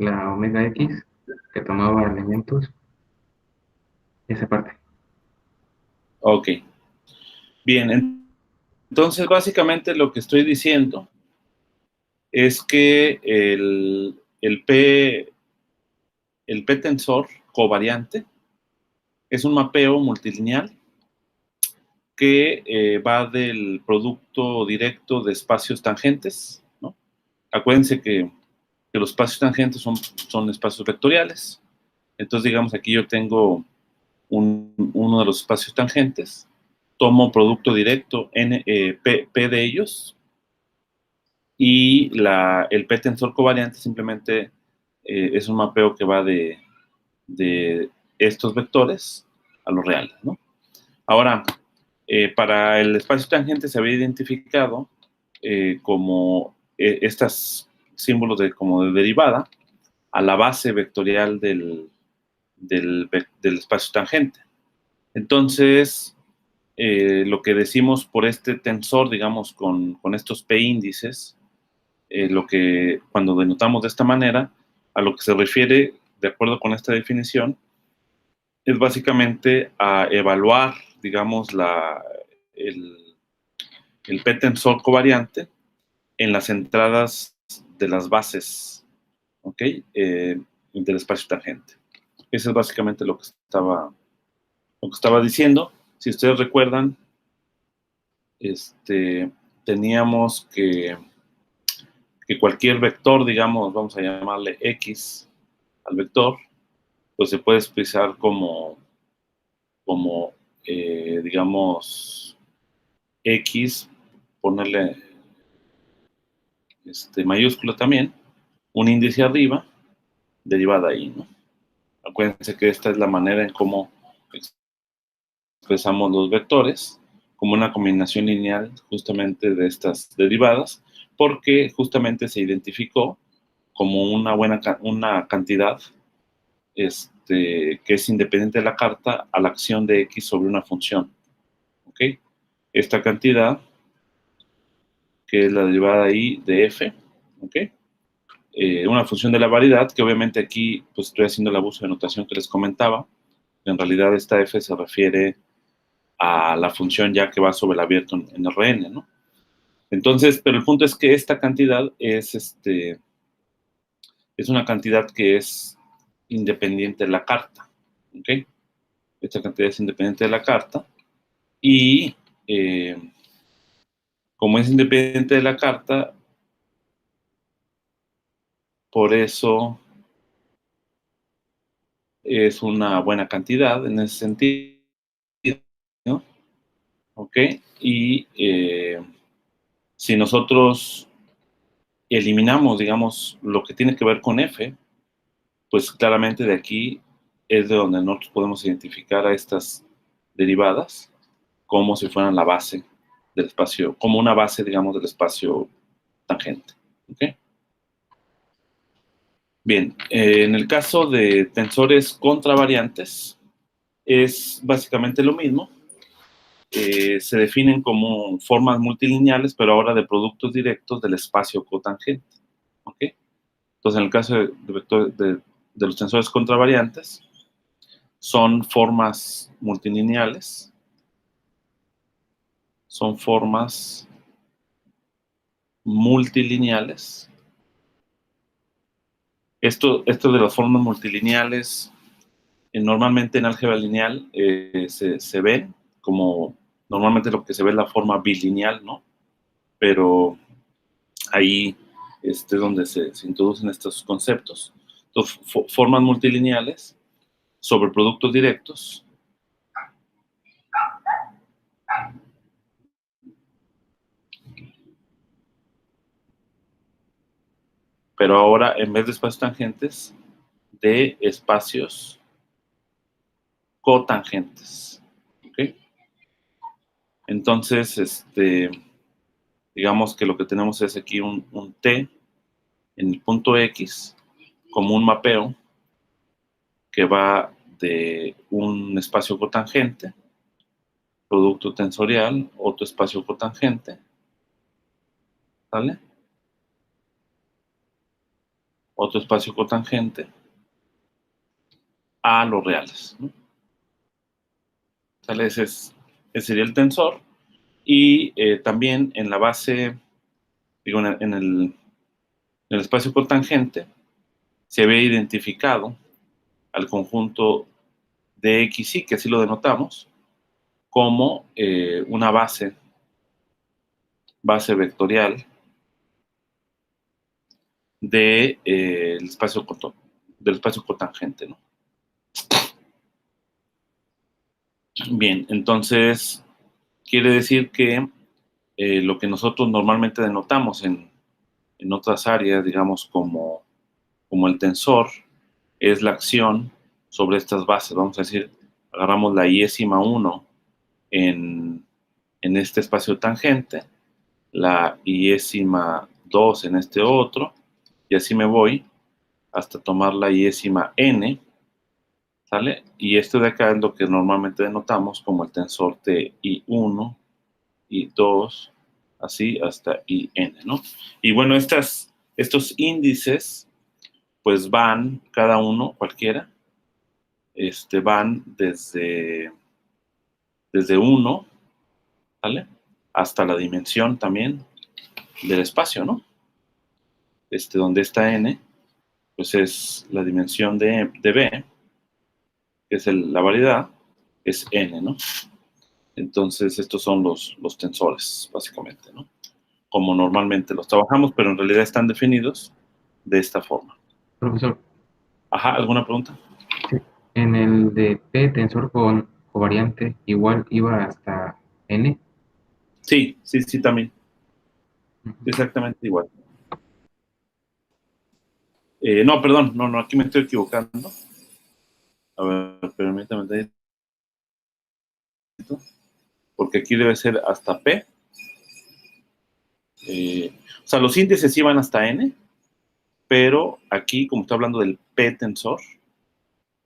la omega X, que tomaba elementos, esa parte. Ok, bien, entonces básicamente lo que estoy diciendo es que el P-tensor covariante es un mapeo multilineal que va del producto directo de espacios tangentes, ¿no? Acuérdense que los espacios tangentes son espacios vectoriales. Entonces, digamos, aquí yo tengo uno de los espacios tangentes, tomo producto directo P de ellos, y el P-tensor covariante simplemente es un mapeo que va de estos vectores a los reales, ¿no? Ahora, para el espacio tangente se había identificado como estos símbolos como de derivada a la base vectorial del espacio tangente. Entonces, lo que decimos por este tensor, digamos, con estos P índices, lo que cuando denotamos de esta manera, a lo que se refiere, de acuerdo con esta definición, es básicamente a evaluar, digamos, el, el P-tensor covariante en las entradas de las bases, ¿ok? Del espacio tangente. Eso es básicamente lo que estaba diciendo. Si ustedes recuerdan, teníamos que cualquier vector, digamos, vamos a llamarle X al vector, pues se puede expresar como digamos, X, ponerle mayúscula también, un índice arriba, derivada ahí, ¿no? Acuérdense que esta es la manera en cómo expresamos los vectores, como una combinación lineal justamente de estas derivadas, porque justamente se identificó como una cantidad que es independiente de la carta a la acción de X sobre una función. ¿Ok? Esta cantidad, que es la derivada ahí de F, ¿ok? Una función de la variedad, que obviamente aquí pues estoy haciendo el abuso de notación que les comentaba. En realidad esta F se refiere a la función ya que va sobre el abierto en Rn, ¿no? Entonces, pero el punto es que esta cantidad es una cantidad que es independiente de la carta, ¿ok? Esta cantidad es independiente de la carta y como es independiente de la carta, por eso es una buena cantidad en ese sentido, ¿no? ¿Ok? Y si nosotros eliminamos, digamos, lo que tiene que ver con F, pues claramente de aquí es de donde nosotros podemos identificar a estas derivadas como si fueran la base del espacio, como una base, digamos, del espacio tangente. ¿Ok? Bien, en el caso de tensores contravariantes, es básicamente lo mismo. Se definen como formas multilineales, pero ahora de productos directos del espacio cotangente. ¿Ok? Entonces, en el caso de los tensores contravariantes, son formas multilineales, son formas multilineales. Esto de las formas multilineales, normalmente en álgebra lineal se ven como, normalmente lo que se ve es la forma bilineal, ¿no? Pero ahí es donde se introducen estos conceptos. Entonces, formas multilineales sobre productos directos. Pero ahora, en vez de espacios tangentes, de espacios cotangentes. ¿Ok? Entonces, digamos que lo que tenemos es aquí un T en el punto X como un mapeo que va de un espacio cotangente, producto tensorial, otro espacio cotangente, ¿vale? otro espacio cotangente a los reales, ¿no? ¿Sale? Ese sería el tensor. Y también en la base, digo, en el espacio cotangente, se había identificado al conjunto de X, Y, que así lo denotamos, como una base vectorial del espacio cotangente, ¿no? Bien, entonces quiere decir que lo que nosotros normalmente denotamos en otras áreas, digamos, como el tensor, es la acción sobre estas bases. Vamos a decir, agarramos la iésima 1 en este espacio tangente, la iésima 2 en este otro, y así me voy hasta tomar la iésima n, ¿sale? Y esto de acá es lo que normalmente denotamos como el tensor de I1, I2, así hasta IN, ¿no? Y bueno, estos índices, pues van, cada uno, cualquiera, van desde 1, ¿vale? Hasta la dimensión también del espacio, ¿no? Donde está n, pues es la dimensión de B, que es la variedad, es n, ¿no? Entonces, estos son los tensores, básicamente, ¿no? Como normalmente los trabajamos, pero en realidad están definidos de esta forma. Profesor, Ajá, ¿alguna pregunta? sí, en el de P tensor con covariante igual iba hasta N. Sí, sí, sí, también. Ujú. Exactamente igual. No, perdón, no, aquí me estoy equivocando. A ver, permítame un tantito, porque aquí debe ser hasta P. O sea, los índices iban hasta N, pero aquí, como está hablando del P tensor,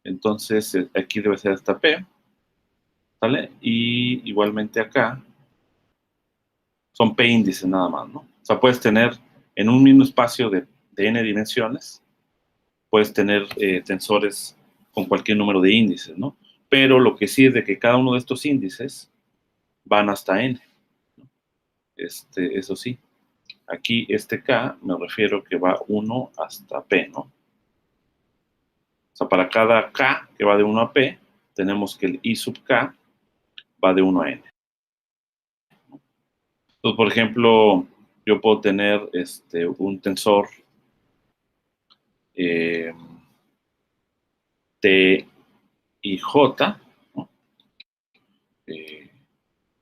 entonces aquí debe ser hasta P, ¿sale? Y igualmente acá son P índices nada más, ¿no? O sea, puedes tener en un mismo espacio de N dimensiones, puedes tener tensores con cualquier número de índices, ¿no? Pero lo que sí es de que cada uno de estos índices van hasta N, ¿no? Eso sí. Aquí K me refiero que va 1 hasta P, ¿no? O sea, para cada K que va de 1 a P, tenemos que el I sub K va de 1 a N. Entonces, por ejemplo, yo puedo tener un tensor T y J, ¿no?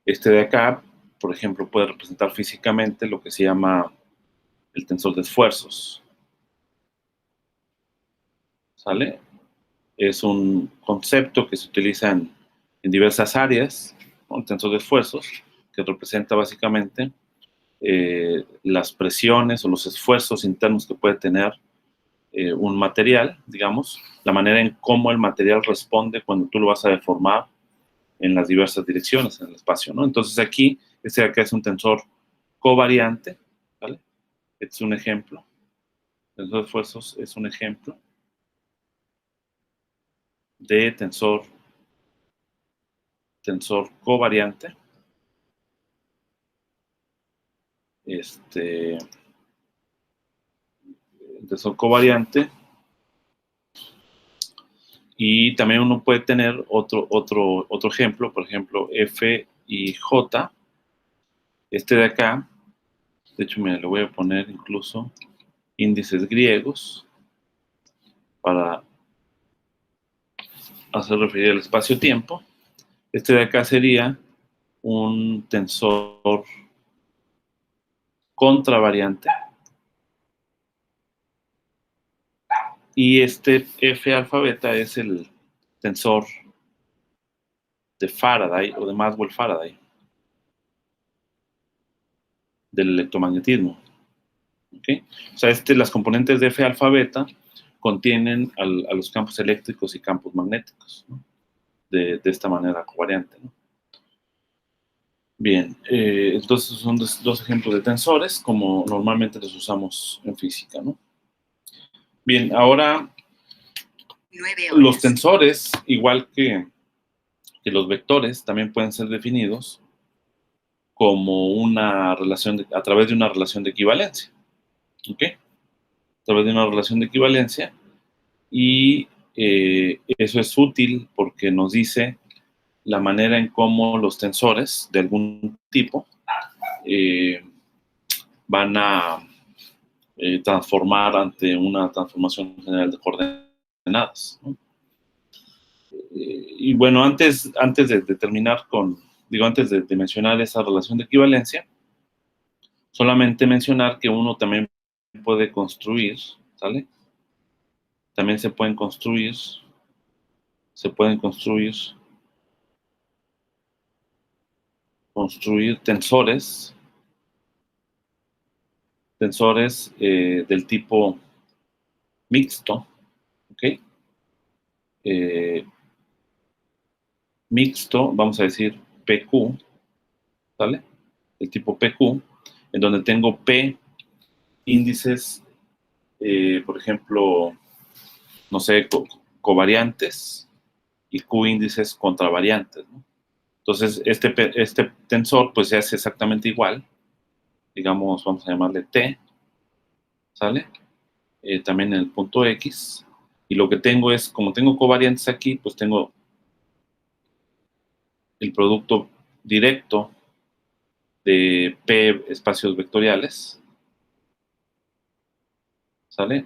De acá, por ejemplo, puede representar físicamente lo que se llama el tensor de esfuerzos, ¿sale? Es un concepto que se utiliza en diversas áreas, ¿no? El tensor de esfuerzos, que representa básicamente las presiones o los esfuerzos internos que puede tener un material, digamos, la manera en cómo el material responde cuando tú lo vas a deformar en las diversas direcciones en el espacio, ¿no? Entonces aquí, de acá es un tensor covariante, ¿vale? Este es un ejemplo. El tensor de esfuerzos es un ejemplo de tensor covariante. Tensor covariante. Y también uno puede tener otro ejemplo, por ejemplo, F y J. De acá, de hecho, me lo voy a poner incluso índices griegos para hacer referir al espacio-tiempo. De acá sería un tensor contravariante. Y F alfa beta es el tensor de Faraday o de Maxwell-Faraday del electromagnetismo. ¿Okay? O sea, las componentes de F alfa beta contienen a los campos eléctricos y campos magnéticos, ¿no? de esta manera covariante, ¿no? Bien, entonces son dos ejemplos de tensores como normalmente los usamos en física, ¿no? Bien, ahora los tensores, igual que los vectores, también pueden ser definidos como una relación a través de una relación de equivalencia. ¿Ok? A través de una relación de equivalencia. Y eso es útil porque nos dice la manera en cómo los tensores de algún tipo van a transformar ante una transformación general de coordenadas, ¿no? Y bueno, antes de terminar con, antes de mencionar esa relación de equivalencia, solamente mencionar que uno también puede construir, ¿sale? También se pueden construir tensores del tipo mixto, ¿ok? Mixto, vamos a decir PQ, ¿sale? El tipo PQ, en donde tengo P índices, por ejemplo, no sé, covariantes y Q índices contravariantes, ¿no? Entonces, este tensor pues se hace exactamente igual, digamos, vamos a llamarle T, ¿sale? También en el punto X, y lo que tengo es, como tengo covariantes aquí, pues tengo el producto directo de P espacios vectoriales, ¿sale?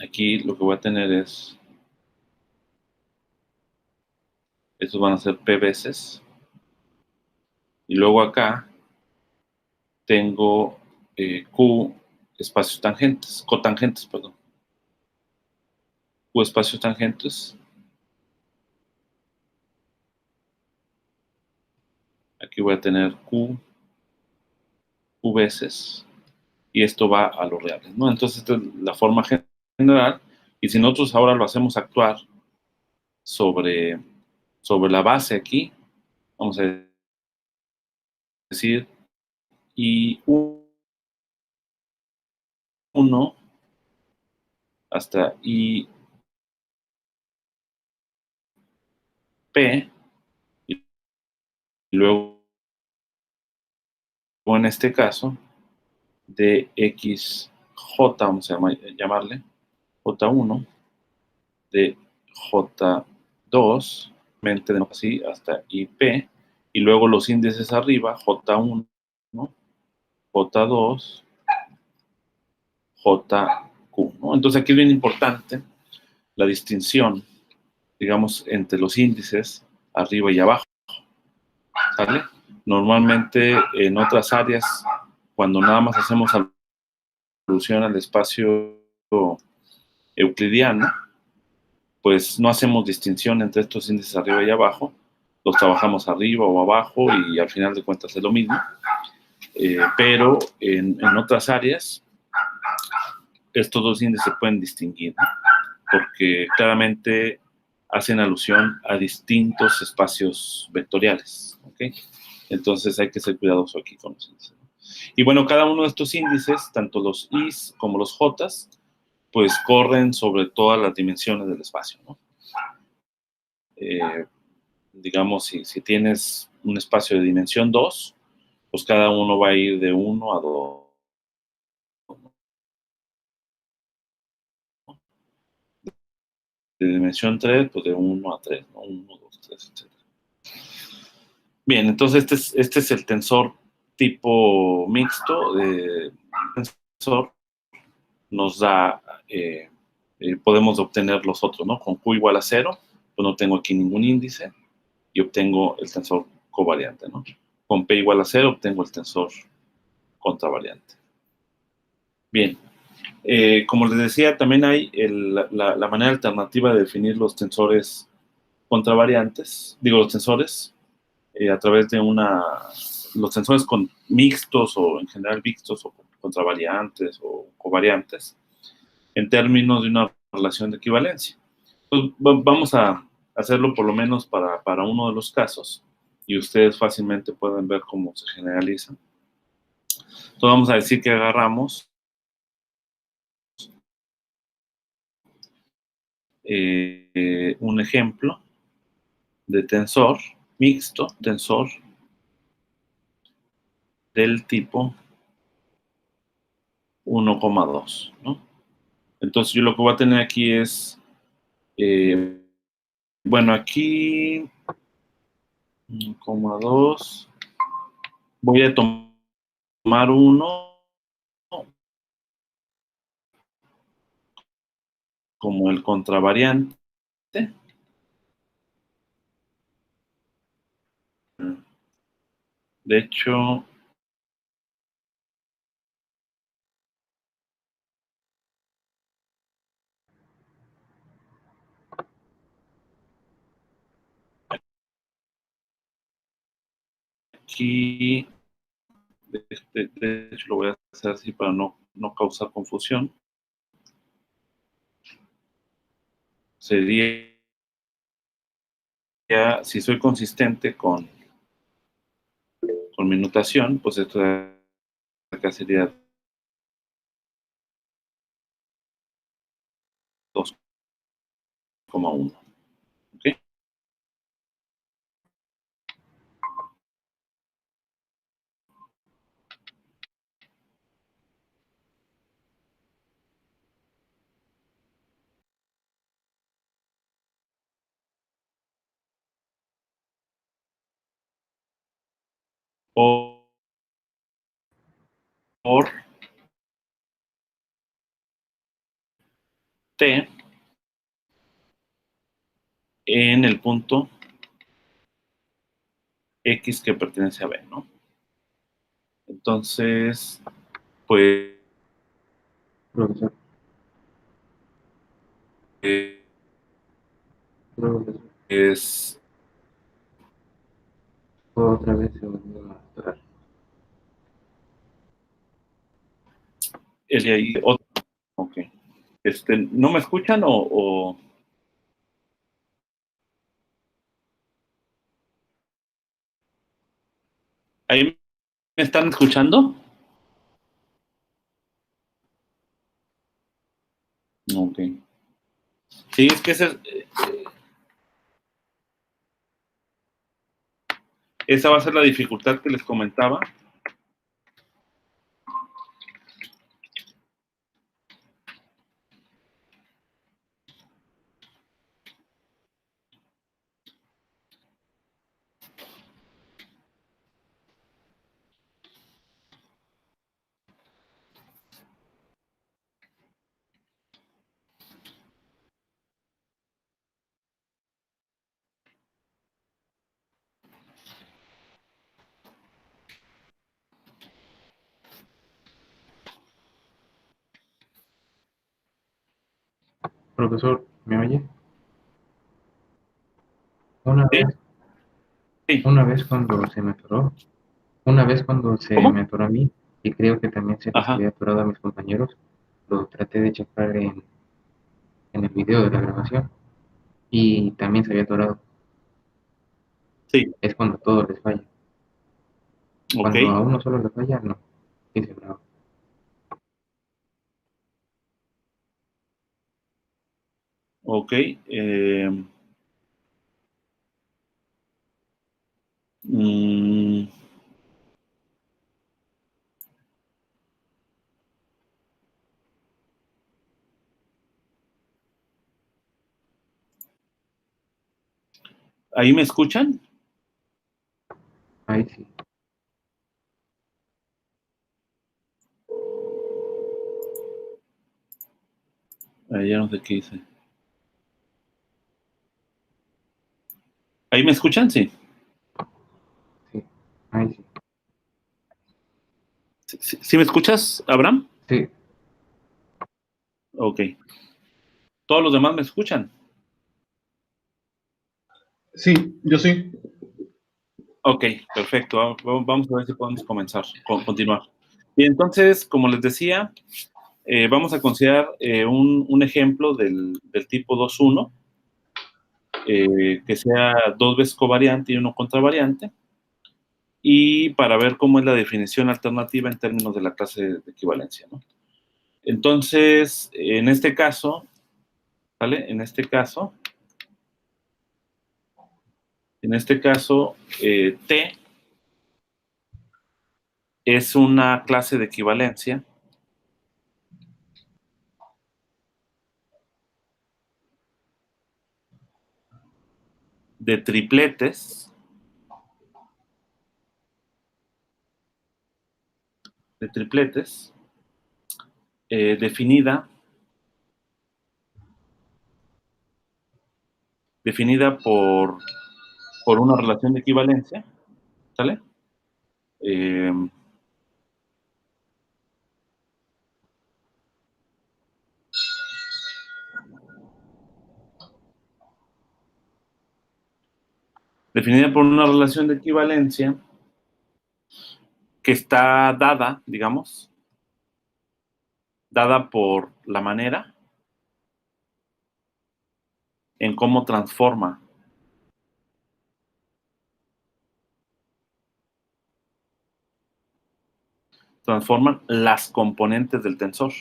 Aquí lo que voy a tener es, estos van a ser P veces, y luego acá tengo Q espacios tangentes, cotangentes, perdón. Q espacios tangentes. Aquí voy a tener Q veces, y esto va a los reales, ¿no? Entonces, esta es la forma general, y si nosotros ahora lo hacemos actuar sobre la base aquí, vamos a decir, y 1 hasta IP, y luego en este caso, de XJ, vamos a llamarle, J1, de J2, mente así, hasta IP, y luego los índices arriba, J1, ¿no? J2, JQ, ¿no? Entonces aquí es bien importante la distinción, digamos, entre los índices arriba y abajo, ¿sale? Normalmente en otras áreas, cuando nada más hacemos alusión al espacio euclidiano, pues no hacemos distinción entre estos índices arriba y abajo, los trabajamos arriba o abajo y al final de cuentas es lo mismo, pero en otras áreas estos dos índices se pueden distinguir, ¿no? Porque claramente hacen alusión a distintos espacios vectoriales, ¿ok? Entonces hay que ser cuidadoso aquí con los índices. Y bueno, cada uno de estos índices, tanto los I's como los J's, pues corren sobre todas las dimensiones del espacio, ¿no? Digamos, si tienes un espacio de dimensión 2, pues cada uno va a ir de 1 a 2. De dimensión 3, pues de 1 a 3, ¿no? 1, 2, 3, etc. Bien, entonces este es el tensor tipo mixto. Tensor nos da, podemos obtener los otros, ¿no? Con Q igual a 0, pues no tengo aquí ningún índice y obtengo el tensor covariante, ¿no? Con P igual a 0 obtengo el tensor contravariante. Bien, como les decía, también hay la manera alternativa de definir los tensores contravariantes, digo, los tensores, a través de los tensores mixtos o en general mixtos o contravariantes o covariantes, en términos de una relación de equivalencia. Entonces, vamos a hacerlo por lo menos para uno de los casos, y ustedes fácilmente pueden ver cómo se generaliza. Entonces vamos a decir que agarramos un ejemplo de tensor mixto, tensor del tipo 1,2, ¿no? Entonces yo lo que voy a tener aquí es, bueno, aquí 1,2, voy a tomar uno como el contravariante. De hecho, aquí, de hecho lo voy a hacer así para no causar confusión. Sería, si soy consistente con mi notación, pues esto de acá sería 2,1. ¿Ok? Por T en el punto X que pertenece a B, ¿no? Entonces, pues Profesor, eh, profesor, es otra vez se volvió a mostrar. el de ahí otro. Ok. ¿No me escuchan o ahí me están escuchando? Ok. Sí, es que esa va a ser la dificultad que les comentaba. Profesor, ¿me oye? Una Sí, vez, sí. una vez cuando se me atoró, una vez cuando se ¿Cómo? me atoró a mí, y creo que también se les Ajá. había atorado a mis compañeros, lo traté de checar en el video de la grabación, y también se había atorado. Sí. Es cuando todo les falla. Ok. Cuando a uno solo le falla, no. Sí se graba. Ok. Mm, ¿Ahí me escuchan? Ahí sí. Ahí ya no sé qué hice. ¿Ahí me escuchan? Sí. Sí, ahí sí. ¿Sí me escuchas, Abraham? Sí, Ok. ¿Todos los demás me escuchan? Sí, yo sí. Ok, perfecto. Vamos a ver si podemos continuar. Y entonces, como les decía, vamos a considerar un ejemplo del tipo 2,1, que sea dos veces covariante y uno contravariante, y para ver cómo es la definición alternativa en términos de la clase de equivalencia, ¿no? Entonces, en este caso, ¿Sale? En este caso, T es una clase de equivalencia de tripletes, definida por una relación de equivalencia, ¿sale? Definida por una relación de equivalencia que está dada, digamos, dada por la manera en cómo transforman las componentes del tensor.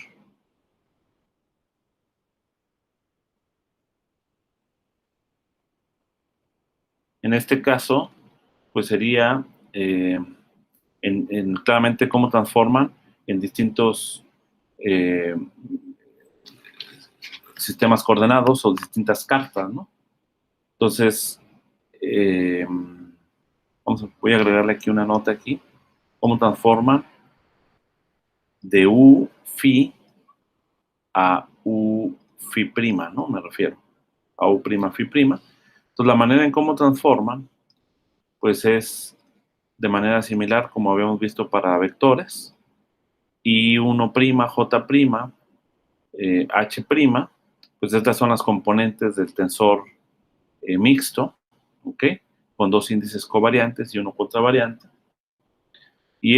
En este caso, pues sería claramente cómo transforman en distintos sistemas coordenados o distintas cartas, ¿no? Entonces, voy a agregarle aquí una nota aquí. Cómo transforman de U phi a U phi prima, ¿no? Me refiero a U prima phi prima. Entonces, la manera en cómo transforman, pues es de manera similar como habíamos visto para vectores. I1', J', H', pues estas son las componentes del tensor mixto, ¿ok? Con dos índices covariantes y uno contravariante. Y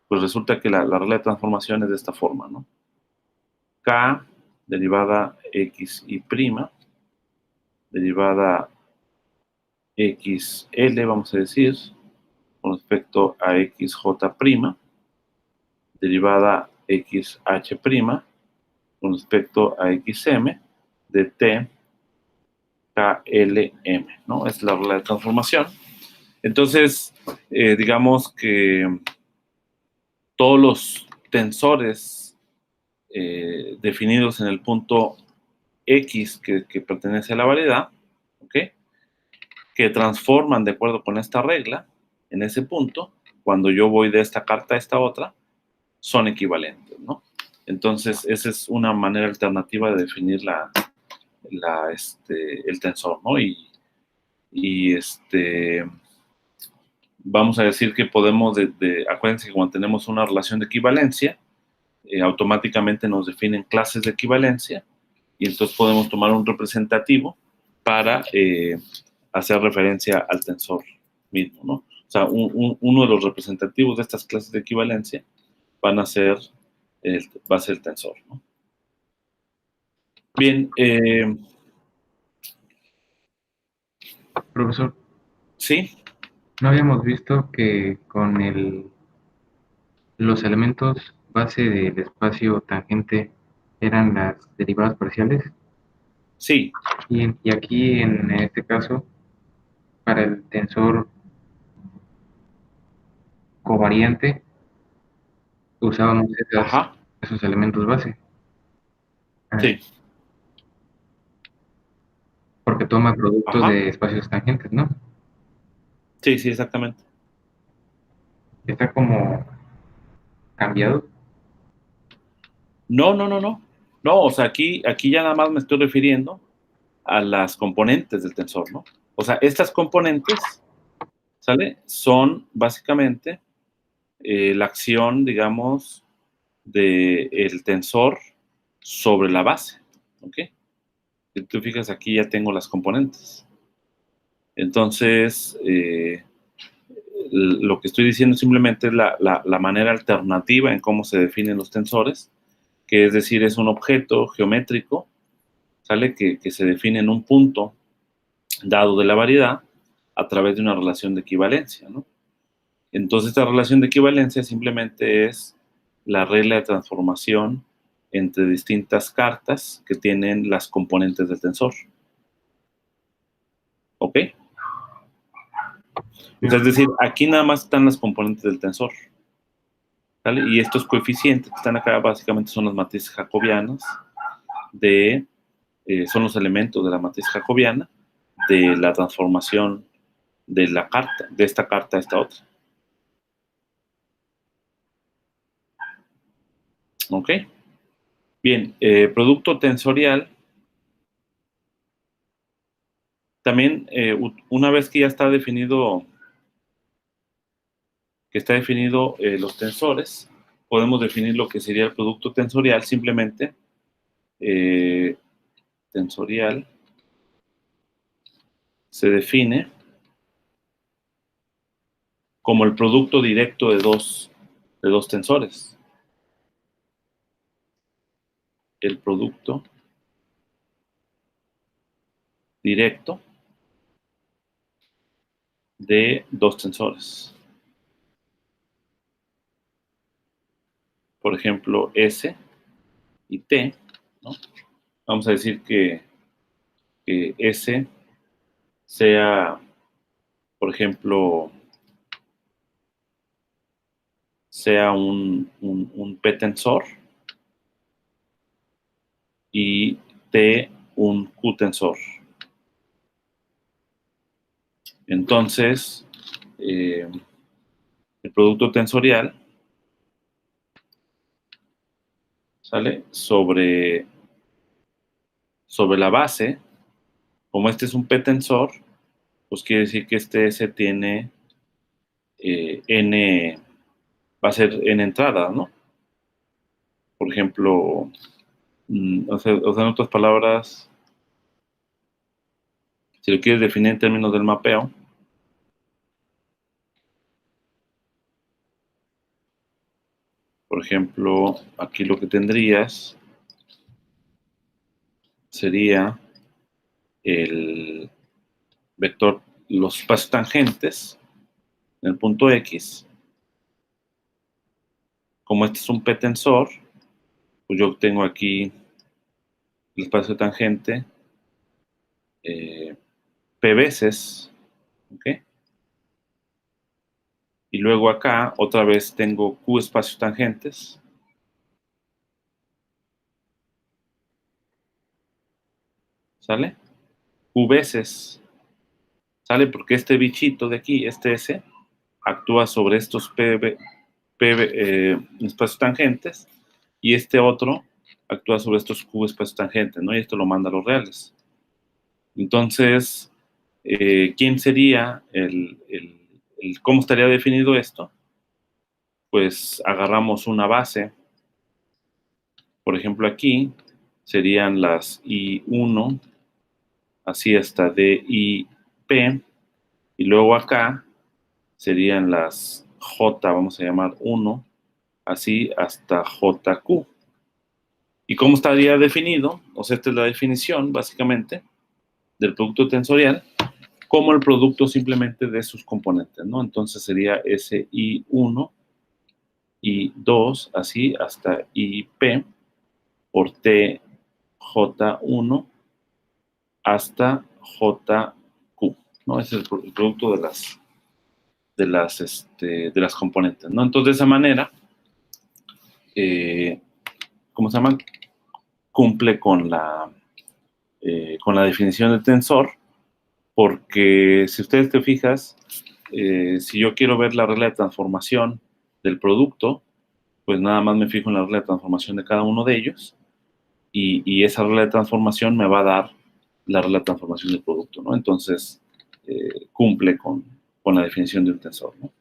pues resulta que la regla de transformación es de esta forma, ¿no? K derivada XI', derivada XL, vamos a decir, con respecto a XJ', derivada XH', con respecto a XM, de T KLM, ¿no? Es la regla de transformación. Entonces, digamos que todos los tensores definidos en el punto X que pertenece a la variedad, ¿ok? Que transforman de acuerdo con esta regla, en ese punto, cuando yo voy de esta carta a esta otra, son equivalentes, ¿no? Entonces, esa es una manera alternativa de definir el tensor, ¿no? Vamos a decir que podemos, acuérdense que cuando tenemos una relación de equivalencia, automáticamente nos definen clases de equivalencia y entonces podemos tomar un representativo para hacer referencia al tensor mismo, ¿no? O sea, uno de los representativos de estas clases de equivalencia va a ser el tensor, ¿no? Bien. Profesor, ¿Sí? ¿no habíamos visto que con los elementos base del espacio tangente eran las derivadas parciales? Sí. Y aquí, en este caso, para el tensor covariante, usábamos esos elementos base. Sí. Porque toma productos de espacios tangentes, ¿no? Sí, sí, exactamente. Está como cambiado. No. No, o sea, aquí ya nada más me estoy refiriendo a las componentes del tensor, ¿no? O sea, estas componentes, ¿sale? Son básicamente la acción, digamos, del tensor sobre la base, ¿ok? Si tú fijas, aquí ya tengo las componentes. Entonces, lo que estoy diciendo simplemente es la manera alternativa en cómo se definen los tensores, que es decir, es un objeto geométrico, ¿sale? Que se define en un punto dado de la variedad a través de una relación de equivalencia, ¿no? Entonces, esta relación de equivalencia simplemente es la regla de transformación entre distintas cartas que tienen las componentes del tensor. ¿Ok? O sea, es decir, aquí nada más están las componentes del tensor. ¿Vale? Y estos coeficientes que están acá básicamente son las matrices jacobianas son los elementos de la matriz jacobiana de la transformación de la carta, de esta carta a esta otra. ¿Ok? Bien, producto tensorial. También, una vez que ya está definido, los tensores, podemos definir lo que sería el producto tensorial. Simplemente, tensorial se define como el producto directo de dos tensores. El producto directo de dos tensores. Por ejemplo, S y T, ¿no? Vamos a decir que S sea, por ejemplo, sea un P-tensor y T un Q-tensor. Entonces, el producto tensorial sale sobre la base. Como este es un P-tensor, pues quiere decir que este S tiene N, va a ser N entradas, ¿no? Por ejemplo, o sea, en otras palabras, si lo quieres definir en términos del mapeo, por ejemplo, aquí lo que tendrías sería el vector, los espacios tangentes en el punto X. Como este es un P-tensor, pues yo tengo aquí el espacio tangente P veces, ¿ok? Y luego acá otra vez tengo Q espacios tangentes. ¿Sale? Q veces. ¿Sale? Porque este bichito de aquí, este S, actúa sobre estos espacios tangentes, y este otro actúa sobre estos Q espacios tangentes, ¿no? Y esto lo manda a los reales. Entonces, ¿quién sería cómo estaría definido esto? Pues agarramos una base. Por ejemplo, aquí serían las I1, así hasta DIP, y luego acá serían las J, vamos a llamar 1, así hasta JQ. ¿Y cómo estaría definido? O sea, esta es la definición, básicamente, del producto tensorial, como el producto simplemente de sus componentes, ¿no? Entonces sería SI1, I2, así hasta IP, por TJ1 hasta JQ, ¿no? Ese es el producto de las componentes, ¿no? Entonces, de esa manera, ¿cómo se llama? Cumple con la definición de tensor, porque si ustedes te fijas, si yo quiero ver la regla de transformación del producto, pues nada más me fijo en la regla de transformación de cada uno de ellos, y esa regla de transformación me va a dar la regla de transformación del producto, ¿no? Entonces, cumple con la definición de un tensor, ¿no?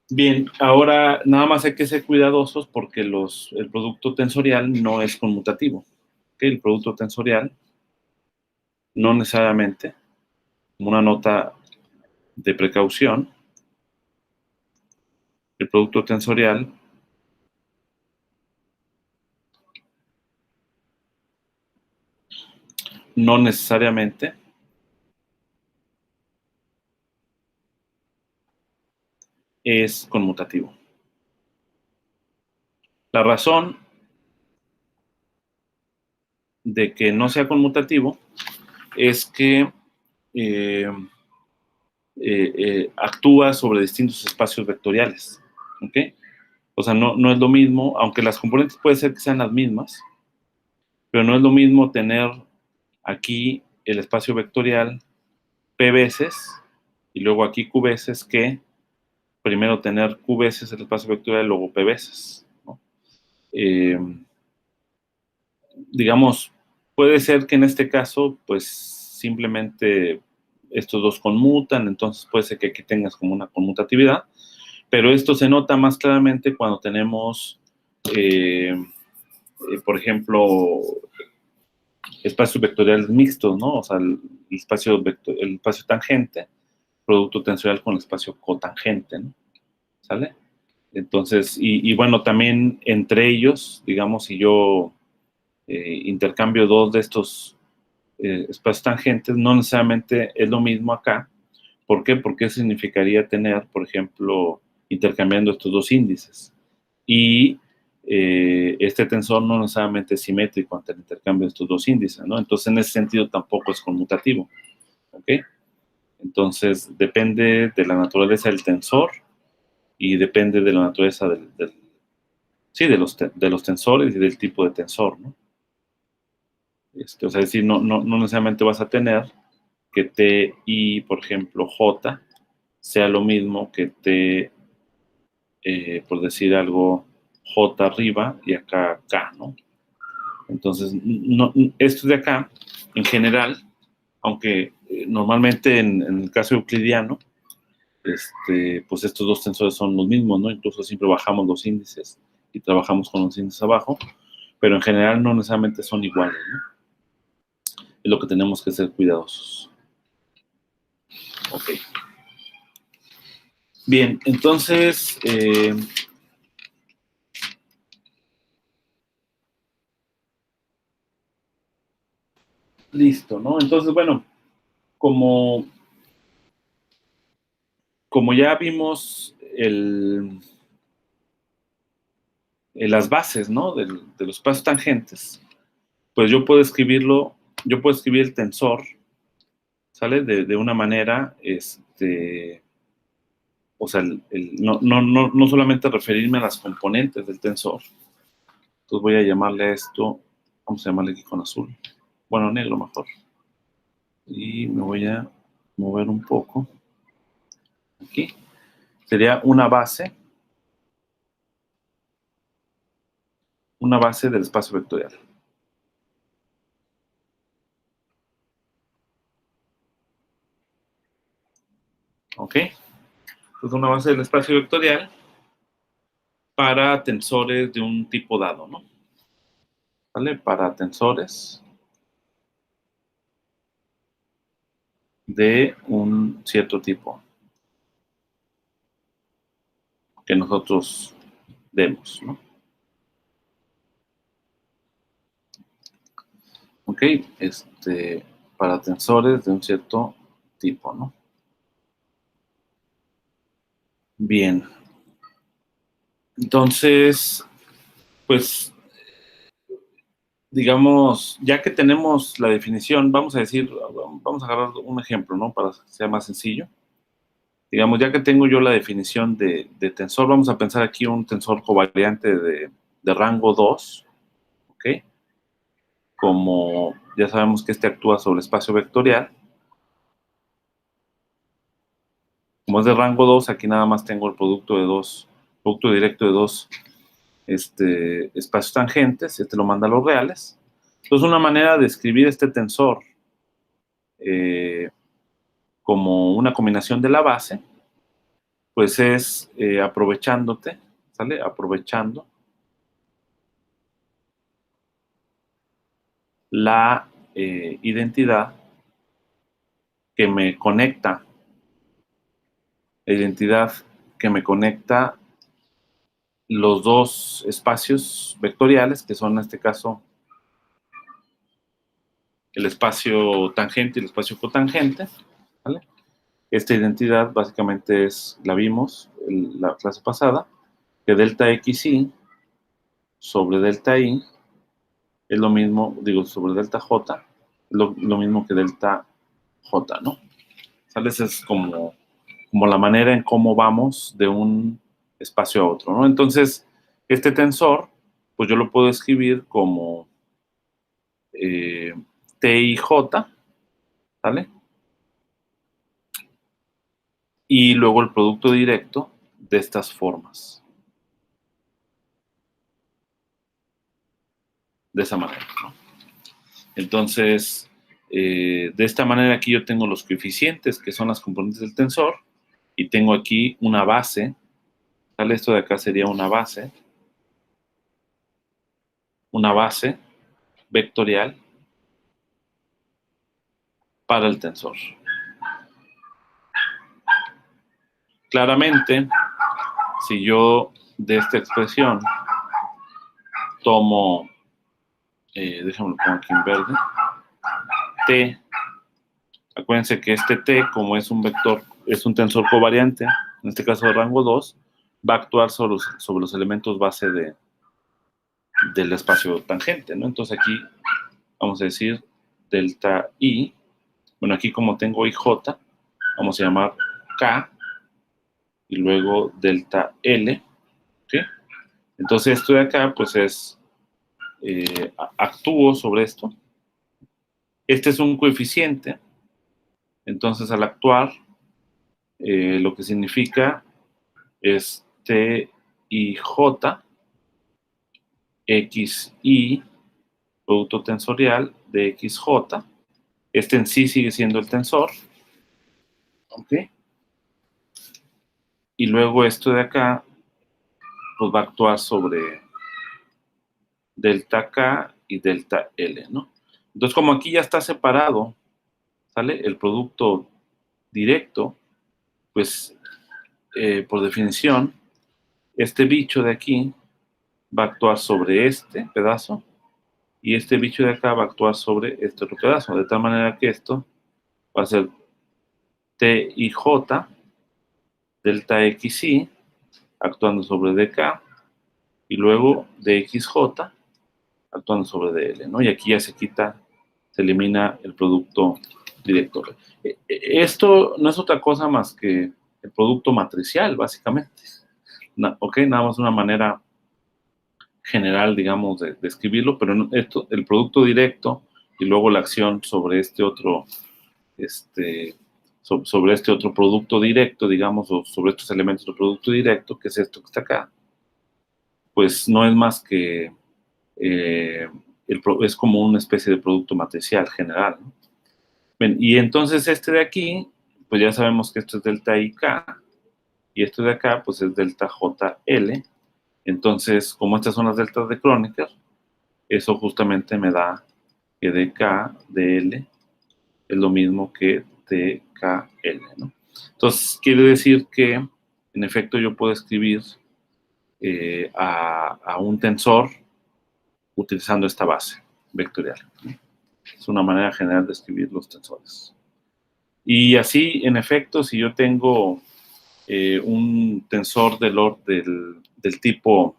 Bien, ahora nada más hay que ser cuidadosos porque el producto tensorial no es conmutativo. ¿Okay? El producto tensorial no necesariamente, como una nota de precaución, el producto tensorial no necesariamente es conmutativo. La razón de que no sea conmutativo es que actúa sobre distintos espacios vectoriales, ¿ok? O sea, no es lo mismo, aunque las componentes puede ser que sean las mismas, pero no es lo mismo tener aquí el espacio vectorial P veces y luego aquí Q veces que primero tener Q veces el espacio vectorial y luego P veces, ¿no? Digamos, puede ser que en este caso, pues simplemente estos dos conmutan, entonces puede ser que aquí tengas como una conmutatividad, pero esto se nota más claramente cuando tenemos, por ejemplo, espacios vectoriales mixtos, ¿no? O sea, el espacio tangente, producto tensorial con el espacio cotangente, ¿no? ¿Sale? Entonces, y bueno, también entre ellos, digamos, si yo intercambio dos de estos espacios tangentes, no necesariamente es lo mismo acá. ¿Por qué? Porque eso significaría tener, por ejemplo, intercambiando estos dos índices. Y este tensor no necesariamente es simétrico ante el intercambio de estos dos índices, ¿no? Entonces, en ese sentido, tampoco es conmutativo. ¿Ok? Entonces, depende de la naturaleza del tensor y depende de la naturaleza sí, de los tensores y del tipo de tensor, ¿no? O sea, es decir, no necesariamente vas a tener que T y, por ejemplo, J sea lo mismo que T, por decir algo, J arriba y acá K, ¿no? Entonces, esto de acá, en general, aunque normalmente en el caso euclidiano, pues estos dos tensores son los mismos, ¿no? Incluso siempre bajamos los índices y trabajamos con los índices abajo, pero en general no necesariamente son iguales, ¿no? Es lo que tenemos que ser cuidadosos. Ok. Bien, entonces, listo, ¿no? Entonces, bueno, como ya vimos las bases, ¿no? De los espacios tangentes, pues yo puedo escribir el tensor, ¿sale? De una manera, o sea, no solamente referirme a las componentes del tensor. Entonces voy a llamarle a esto, vamos a llamarle aquí con azul, bueno, negro mejor. Y me voy a mover un poco. Aquí. Sería una base del espacio vectorial. ¿Ok? Entonces, una base del espacio vectorial para tensores de un tipo dado, ¿no? ¿Vale? Para tensores de un cierto tipo que nosotros demos, ¿no? ¿Ok? Para tensores de un cierto tipo, ¿no? Bien. Entonces, pues, digamos, ya que tenemos la definición, vamos a agarrar un ejemplo, ¿no? Para que sea más sencillo. Digamos, ya que tengo yo la definición de tensor, vamos a pensar aquí un tensor covariante de rango 2, ¿ok? Como ya sabemos que actúa sobre espacio vectorial. Como es de rango 2, aquí nada más tengo el producto directo de dos espacios tangentes, lo manda a los reales. Entonces, una manera de escribir este tensor como una combinación de la base, pues es aprovechándote, ¿sale? Aprovechando la identidad que me conecta, los dos espacios vectoriales, que son en este caso el espacio tangente y el espacio cotangente, ¿vale? Esta identidad básicamente la vimos en la clase pasada, que delta xy sobre delta I es lo mismo, digo, sobre delta J, es lo mismo que delta J, ¿no? ¿Sale? Esa es como la manera en cómo vamos de un espacio a otro, ¿no? Entonces, este tensor, pues yo lo puedo escribir como TIJ, ¿sale? Y luego el producto directo de estas formas. De esa manera, ¿no? Entonces, de esta manera aquí yo tengo los coeficientes, que son las componentes del tensor, y tengo aquí una base, ¿sale? Esto de acá sería una base vectorial para el tensor. Claramente, si yo de esta expresión tomo, déjame lo pongo aquí en verde, T, acuérdense que este T, como es un vector, es un tensor covariante, en este caso de rango 2, va a actuar sobre los elementos base del espacio tangente, ¿no? Entonces aquí vamos a decir delta I, bueno, aquí como tengo IJ, vamos a llamar K, y luego delta L, ¿ok? Entonces esto de acá, pues es, actúo sobre esto. Este es un coeficiente, entonces al actuar, lo que significa es TIJ, XI, producto tensorial de XJ. Este en sí sigue siendo el tensor, ¿ok? Y luego esto de acá, pues va a actuar sobre delta K y delta L, ¿no? Entonces, como aquí ya está separado, ¿sale? El producto directo, pues, por definición, este bicho de aquí va a actuar sobre este pedazo y este bicho de acá va a actuar sobre este otro pedazo, de tal manera que esto va a ser TIJ, delta XI, actuando sobre DK, y luego DXJ, actuando sobre DL, ¿no? Y aquí ya se quita, se elimina el producto directo. Esto no es otra cosa más que el producto matricial, básicamente. ¿Ok? Nada más una manera general, digamos, de escribirlo, pero esto, el producto directo y luego la acción sobre este otro, sobre este otro producto directo, digamos, o sobre estos elementos del producto directo, que es esto que está acá, pues no es más que es como una especie de producto matricial general, ¿no? Bien, y entonces este de aquí, pues ya sabemos que esto es delta IK, y esto de acá, pues es delta JL. Entonces, como estas son las deltas de Kronecker, eso justamente me da que dk dl es lo mismo que dkl, ¿no? Entonces, quiere decir que, en efecto, yo puedo escribir a un tensor utilizando esta base vectorial, ¿no? Es una manera general de escribir los tensores. Y así, en efecto, si yo tengo un tensor del tipo,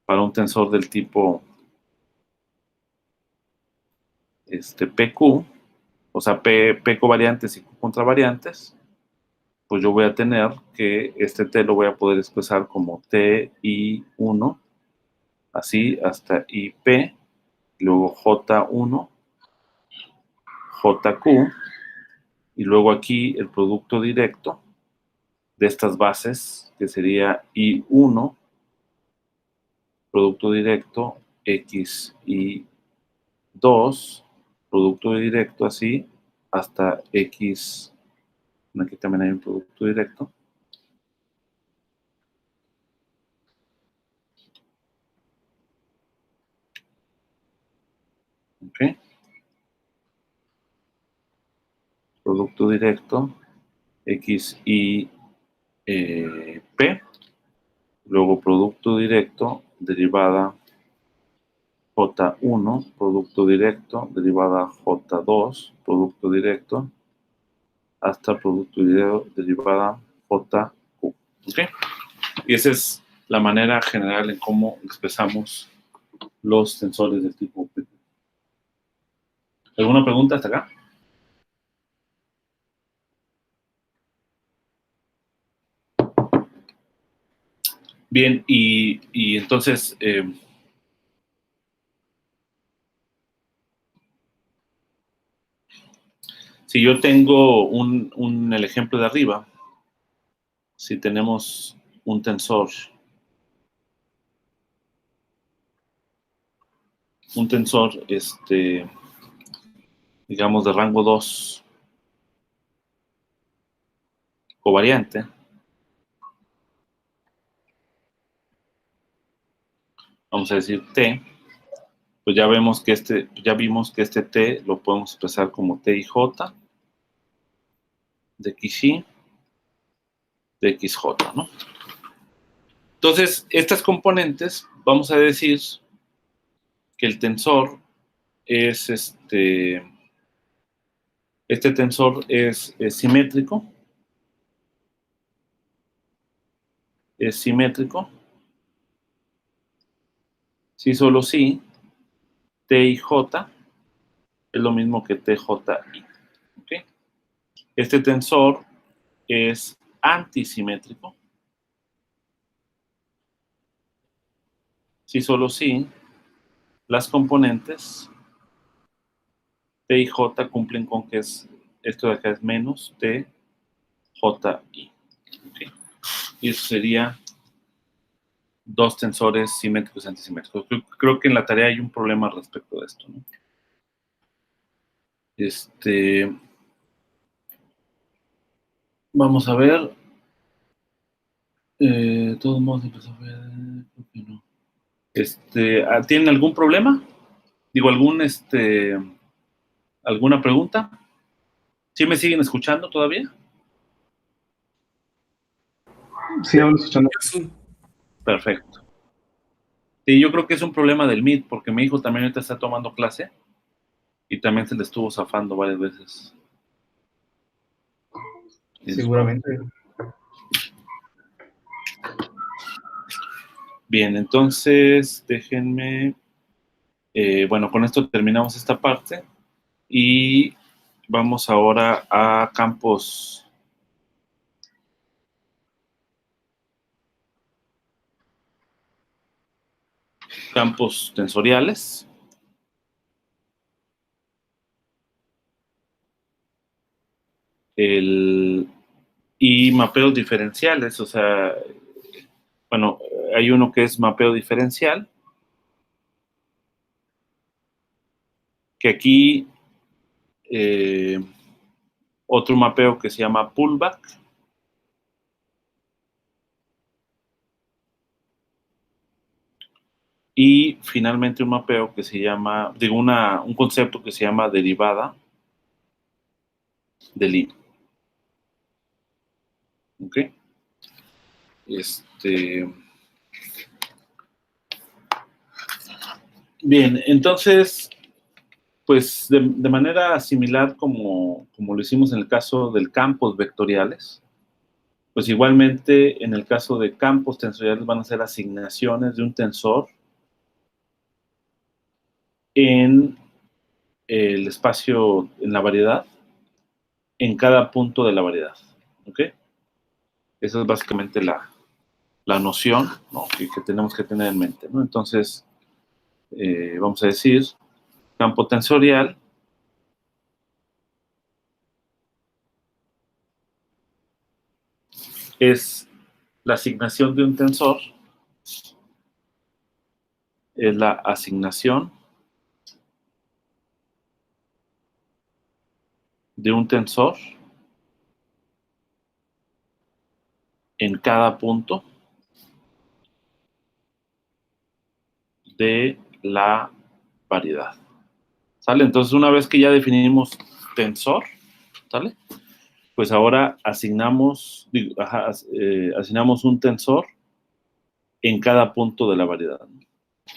para un tensor del tipo PQ, o sea, P covariantes y Q contravariantes, pues yo voy a tener que este T lo voy a poder expresar como TI1, así hasta IP, luego J1, JQ, y luego aquí el producto directo de estas bases, que sería I1, producto directo, XI2, producto directo así, hasta X, aquí también hay un producto directo. ¿Ok? Producto directo, XI, P, luego producto directo, derivada J1, producto directo, derivada J2, producto directo, hasta producto directo, derivada JQ. ¿Ok? Y ese es la manera general en cómo expresamos los tensores del tipo P. ¿Alguna pregunta hasta acá? Bien, y entonces, si yo tengo el ejemplo de arriba, si tenemos un tensor, digamos, de rango 2, covariante, vamos a decir T, pues ya vimos que este T lo podemos expresar como T y J de XY de XJ, ¿no? Entonces, estas componentes, vamos a decir que el tensor es este tensor es simétrico, si solo si T y J es lo mismo que TJI. ¿Okay? Este tensor es antisimétrico, si solo si las componentes T y J cumplen con que esto de acá es menos TJI. ¿Okay? Y eso sería dos tensores simétricos y antisimétricos. Creo que en la tarea hay un problema respecto de esto, ¿no? Vamos a ver. De todos modos, empezó a ver. Creo que no. ¿Tienen algún problema? Digo, ¿alguna pregunta? ¿Sí me siguen escuchando todavía? Sí, hablo escuchando. Sí. Perfecto. Sí, yo creo que es un problema del Meet, porque mi hijo también ahorita está tomando clase y también se le estuvo zafando varias veces. Seguramente. Bien, entonces déjenme. Bueno, con esto terminamos esta parte y vamos ahora a campos. Campos tensoriales. Y mapeos diferenciales, o sea, bueno, hay uno que es mapeo diferencial, que aquí otro mapeo que se llama pullback, y finalmente un mapeo que se llama, un concepto que se llama derivada del I. ¿Ok? Bien, entonces, pues de manera similar como lo hicimos en el caso del campos vectoriales, pues igualmente en el caso de campos tensoriales van a ser asignaciones de un tensor en el espacio, en la variedad, en cada punto de la variedad. ¿Ok? Esa es básicamente la noción, ¿no?, que tenemos que tener en mente, ¿no? Entonces, vamos a decir, campo tensorial es la asignación de un tensor, es la asignación de un tensor en cada punto de la variedad. ¿Sale? Entonces, una vez que ya definimos tensor, ¿sale? Pues ahora asignamos un tensor en cada punto de la variedad.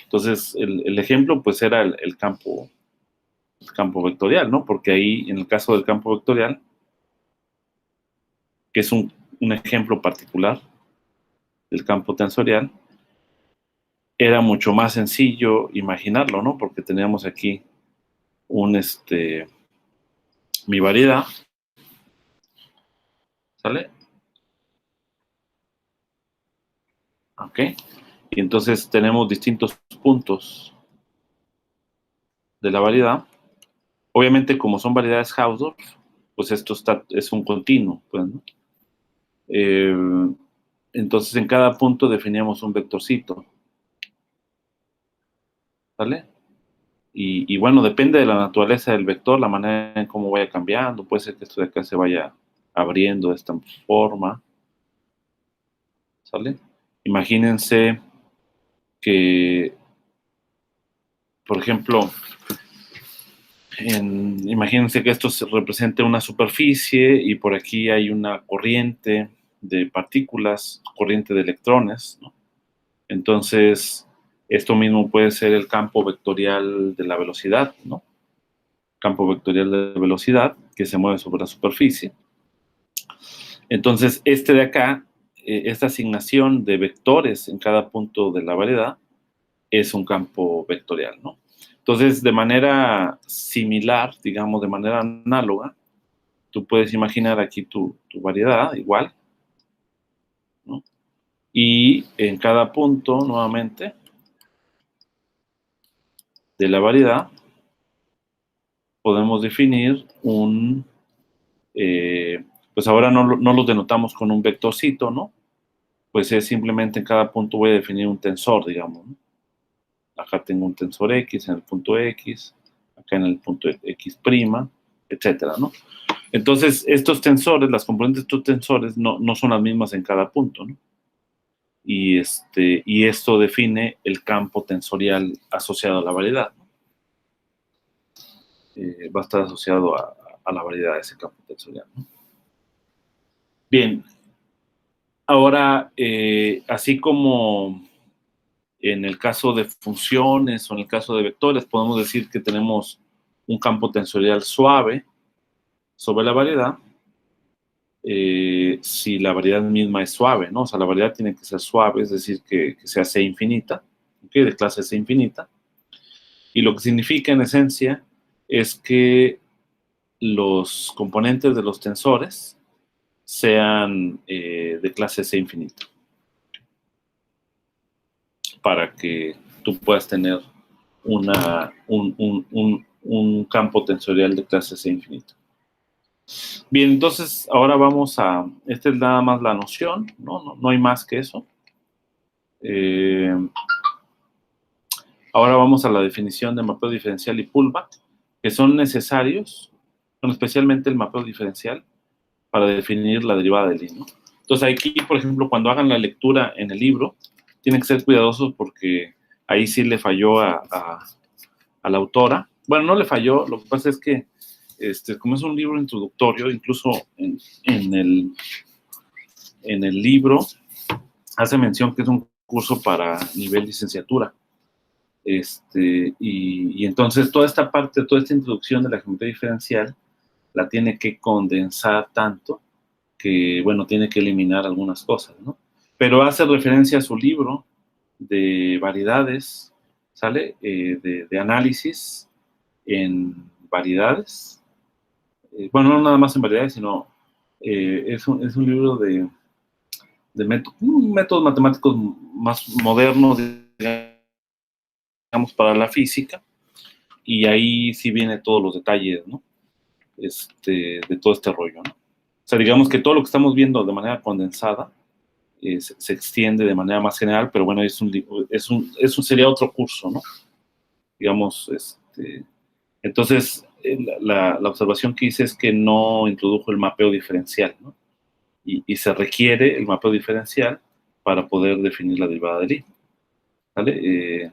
Entonces, el ejemplo, pues, era el campo vectorial, ¿no? Porque ahí, en el caso del campo vectorial, que es un ejemplo particular del campo tensorial, era mucho más sencillo imaginarlo, ¿no? Porque teníamos aquí mi variedad, ¿sale? Ok. Y entonces tenemos distintos puntos de la variedad. Obviamente, como son variedades Hausdorff, pues esto es un continuo, pues, ¿no? Entonces, en cada punto definíamos un vectorcito, ¿vale? Y bueno, depende de la naturaleza del vector, la manera en cómo vaya cambiando. Puede ser que esto de acá se vaya abriendo de esta forma, ¿sale? Imagínense que, por ejemplo, imagínense que esto se represente una superficie y por aquí hay una corriente de partículas, corriente de electrones, ¿no? Entonces, esto mismo puede ser el campo vectorial de la velocidad, ¿no? Campo vectorial de velocidad que se mueve sobre la superficie. Entonces, de acá, esta asignación de vectores en cada punto de la variedad es un campo vectorial, ¿no? Entonces, de manera similar, digamos, de manera análoga, tú puedes imaginar aquí tu variedad igual, ¿no? Y en cada punto, nuevamente, de la variedad, podemos definir pues ahora no los denotamos con un vectorcito,'no? Pues es simplemente en cada punto voy a definir un tensor, digamos, ¿no? Acá tengo un tensor X en el punto X, acá en el punto X', etcétera, ¿no? Entonces, estos tensores, las componentes de estos tensores no son las mismas en cada punto, ¿no? Y esto define el campo tensorial asociado a la variedad, ¿no? Va a estar asociado a la variedad de ese campo tensorial, ¿no? Bien, ahora, así como en el caso de funciones o en el caso de vectores, podemos decir que tenemos un campo tensorial suave sobre la variedad, si la variedad misma es suave, ¿no? O sea, la variedad tiene que ser suave, es decir, que sea C infinita, ¿ok? De clase C infinita. Y lo que significa en esencia es que los componentes de los tensores sean de clase C infinita, para que tú puedas tener un campo tensorial de clase C infinita. Bien, entonces ahora vamos esta es nada más la noción, no hay más que eso. Ahora vamos a la definición de mapeo diferencial y pullback, que son necesarios, especialmente el mapeo diferencial, para definir la derivada del I, ¿no? Entonces aquí, por ejemplo, cuando hagan la lectura en el libro, tienen que ser cuidadosos porque ahí sí le falló a la autora. Bueno, no le falló, lo que pasa es que como es un libro introductorio, incluso en el libro hace mención que es un curso para nivel licenciatura. Y entonces toda esta parte, toda esta introducción de la geometría diferencial la tiene que condensar tanto que, bueno, tiene que eliminar algunas cosas, ¿no? Pero hace referencia a su libro de variedades, ¿sale? De análisis en variedades. Bueno, no nada más en variedades, sino es un libro de métodos matemáticos más modernos, digamos, para la física, y ahí sí viene todos los detalles, ¿no? De todo este rollo, ¿no? O sea, digamos que todo lo que estamos viendo de manera condensada se extiende de manera más general, pero bueno, eso sería otro curso, ¿no? Digamos, entonces, la observación que hice es que no introdujo el mapeo diferencial, ¿no? Y se requiere el mapeo diferencial para poder definir la derivada del I, ¿vale?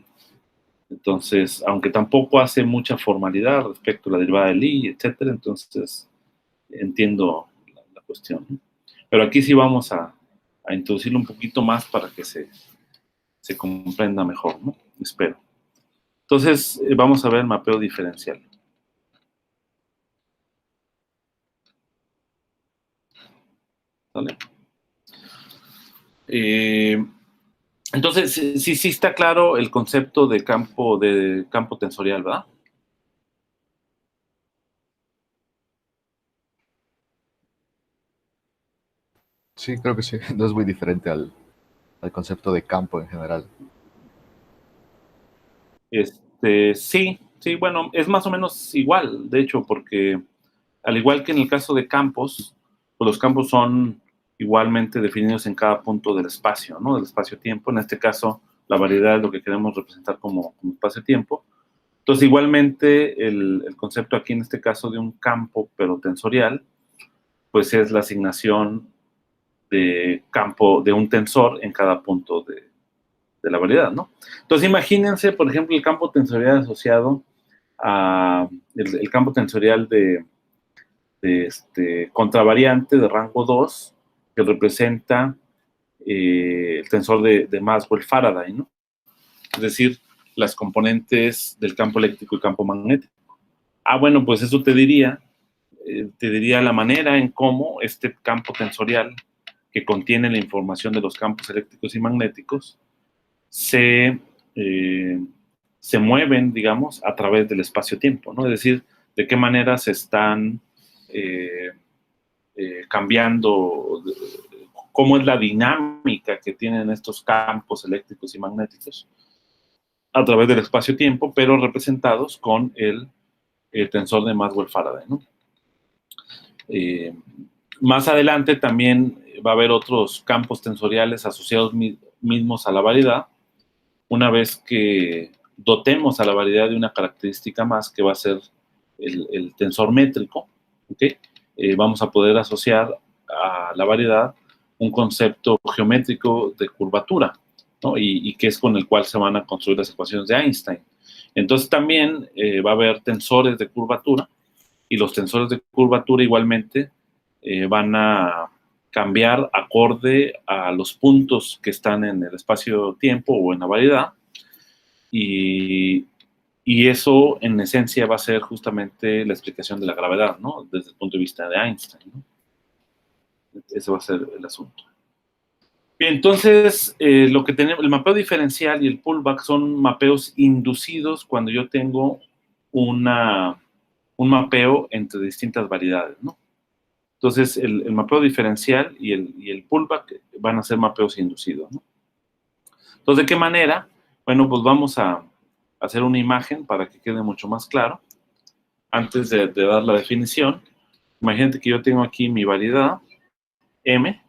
Entonces, aunque tampoco hace mucha formalidad respecto a la derivada del I, etcétera, entonces entiendo la cuestión, ¿no? Pero aquí sí vamos a introducirlo un poquito más para que se comprenda mejor, ¿no? Espero. Entonces, vamos a ver el mapeo diferencial. ¿Vale? Entonces, sí está claro el concepto de campo tensorial, ¿verdad? Sí, creo que sí. No es muy diferente al concepto de campo en general. Sí, bueno, es más o menos igual, de hecho, porque al igual que en el caso de campos, pues los campos son igualmente definidos en cada punto del espacio, ¿no? Del espacio-tiempo. En este caso, la variedad es lo que queremos representar como espacio-tiempo. Entonces, igualmente, el concepto aquí en este caso de un campo, pero tensorial, pues es la asignación de campo de un tensor en cada punto de la variedad, ¿no? Entonces, imagínense, por ejemplo, el campo tensorial asociado a el campo tensorial de contravariante de rango 2, que representa el tensor de Maxwell-Faraday, ¿no? Es decir, las componentes del campo eléctrico y campo magnético. Bueno, pues eso te diría la manera en cómo este campo tensorial que contiene la información de los campos eléctricos y magnéticos se mueven, digamos, a través del espacio-tiempo, ¿no? Es decir, de qué manera se están cambiando, cómo es la dinámica que tienen estos campos eléctricos y magnéticos a través del espacio-tiempo, pero representados con el tensor de Maxwell-Faraday, ¿no? Más adelante también va a haber otros campos tensoriales asociados mismos a la variedad, una vez que dotemos a la variedad de una característica más que va a ser el tensor métrico, ¿okay? Vamos a poder asociar a la variedad un concepto geométrico de curvatura, ¿no? Y que es con el cual se van a construir las ecuaciones de Einstein. Entonces también va a haber tensores de curvatura, y los tensores de curvatura igualmente van a cambiar acorde a los puntos que están en el espacio-tiempo o en la variedad, y eso en esencia va a ser justamente la explicación de la gravedad, ¿no? Desde el punto de vista de Einstein, ¿no? Ese va a ser el asunto. Bien, entonces, lo que tenemos, el mapeo diferencial y el pullback son mapeos inducidos cuando yo tengo un mapeo entre distintas variedades, ¿no? Entonces, el mapeo diferencial y el pullback van a ser mapeos inducidos, ¿no? Entonces, ¿de qué manera? Bueno, pues vamos a hacer una imagen para que quede mucho más claro. Antes de dar la definición, imagínate que yo tengo aquí mi variedad M,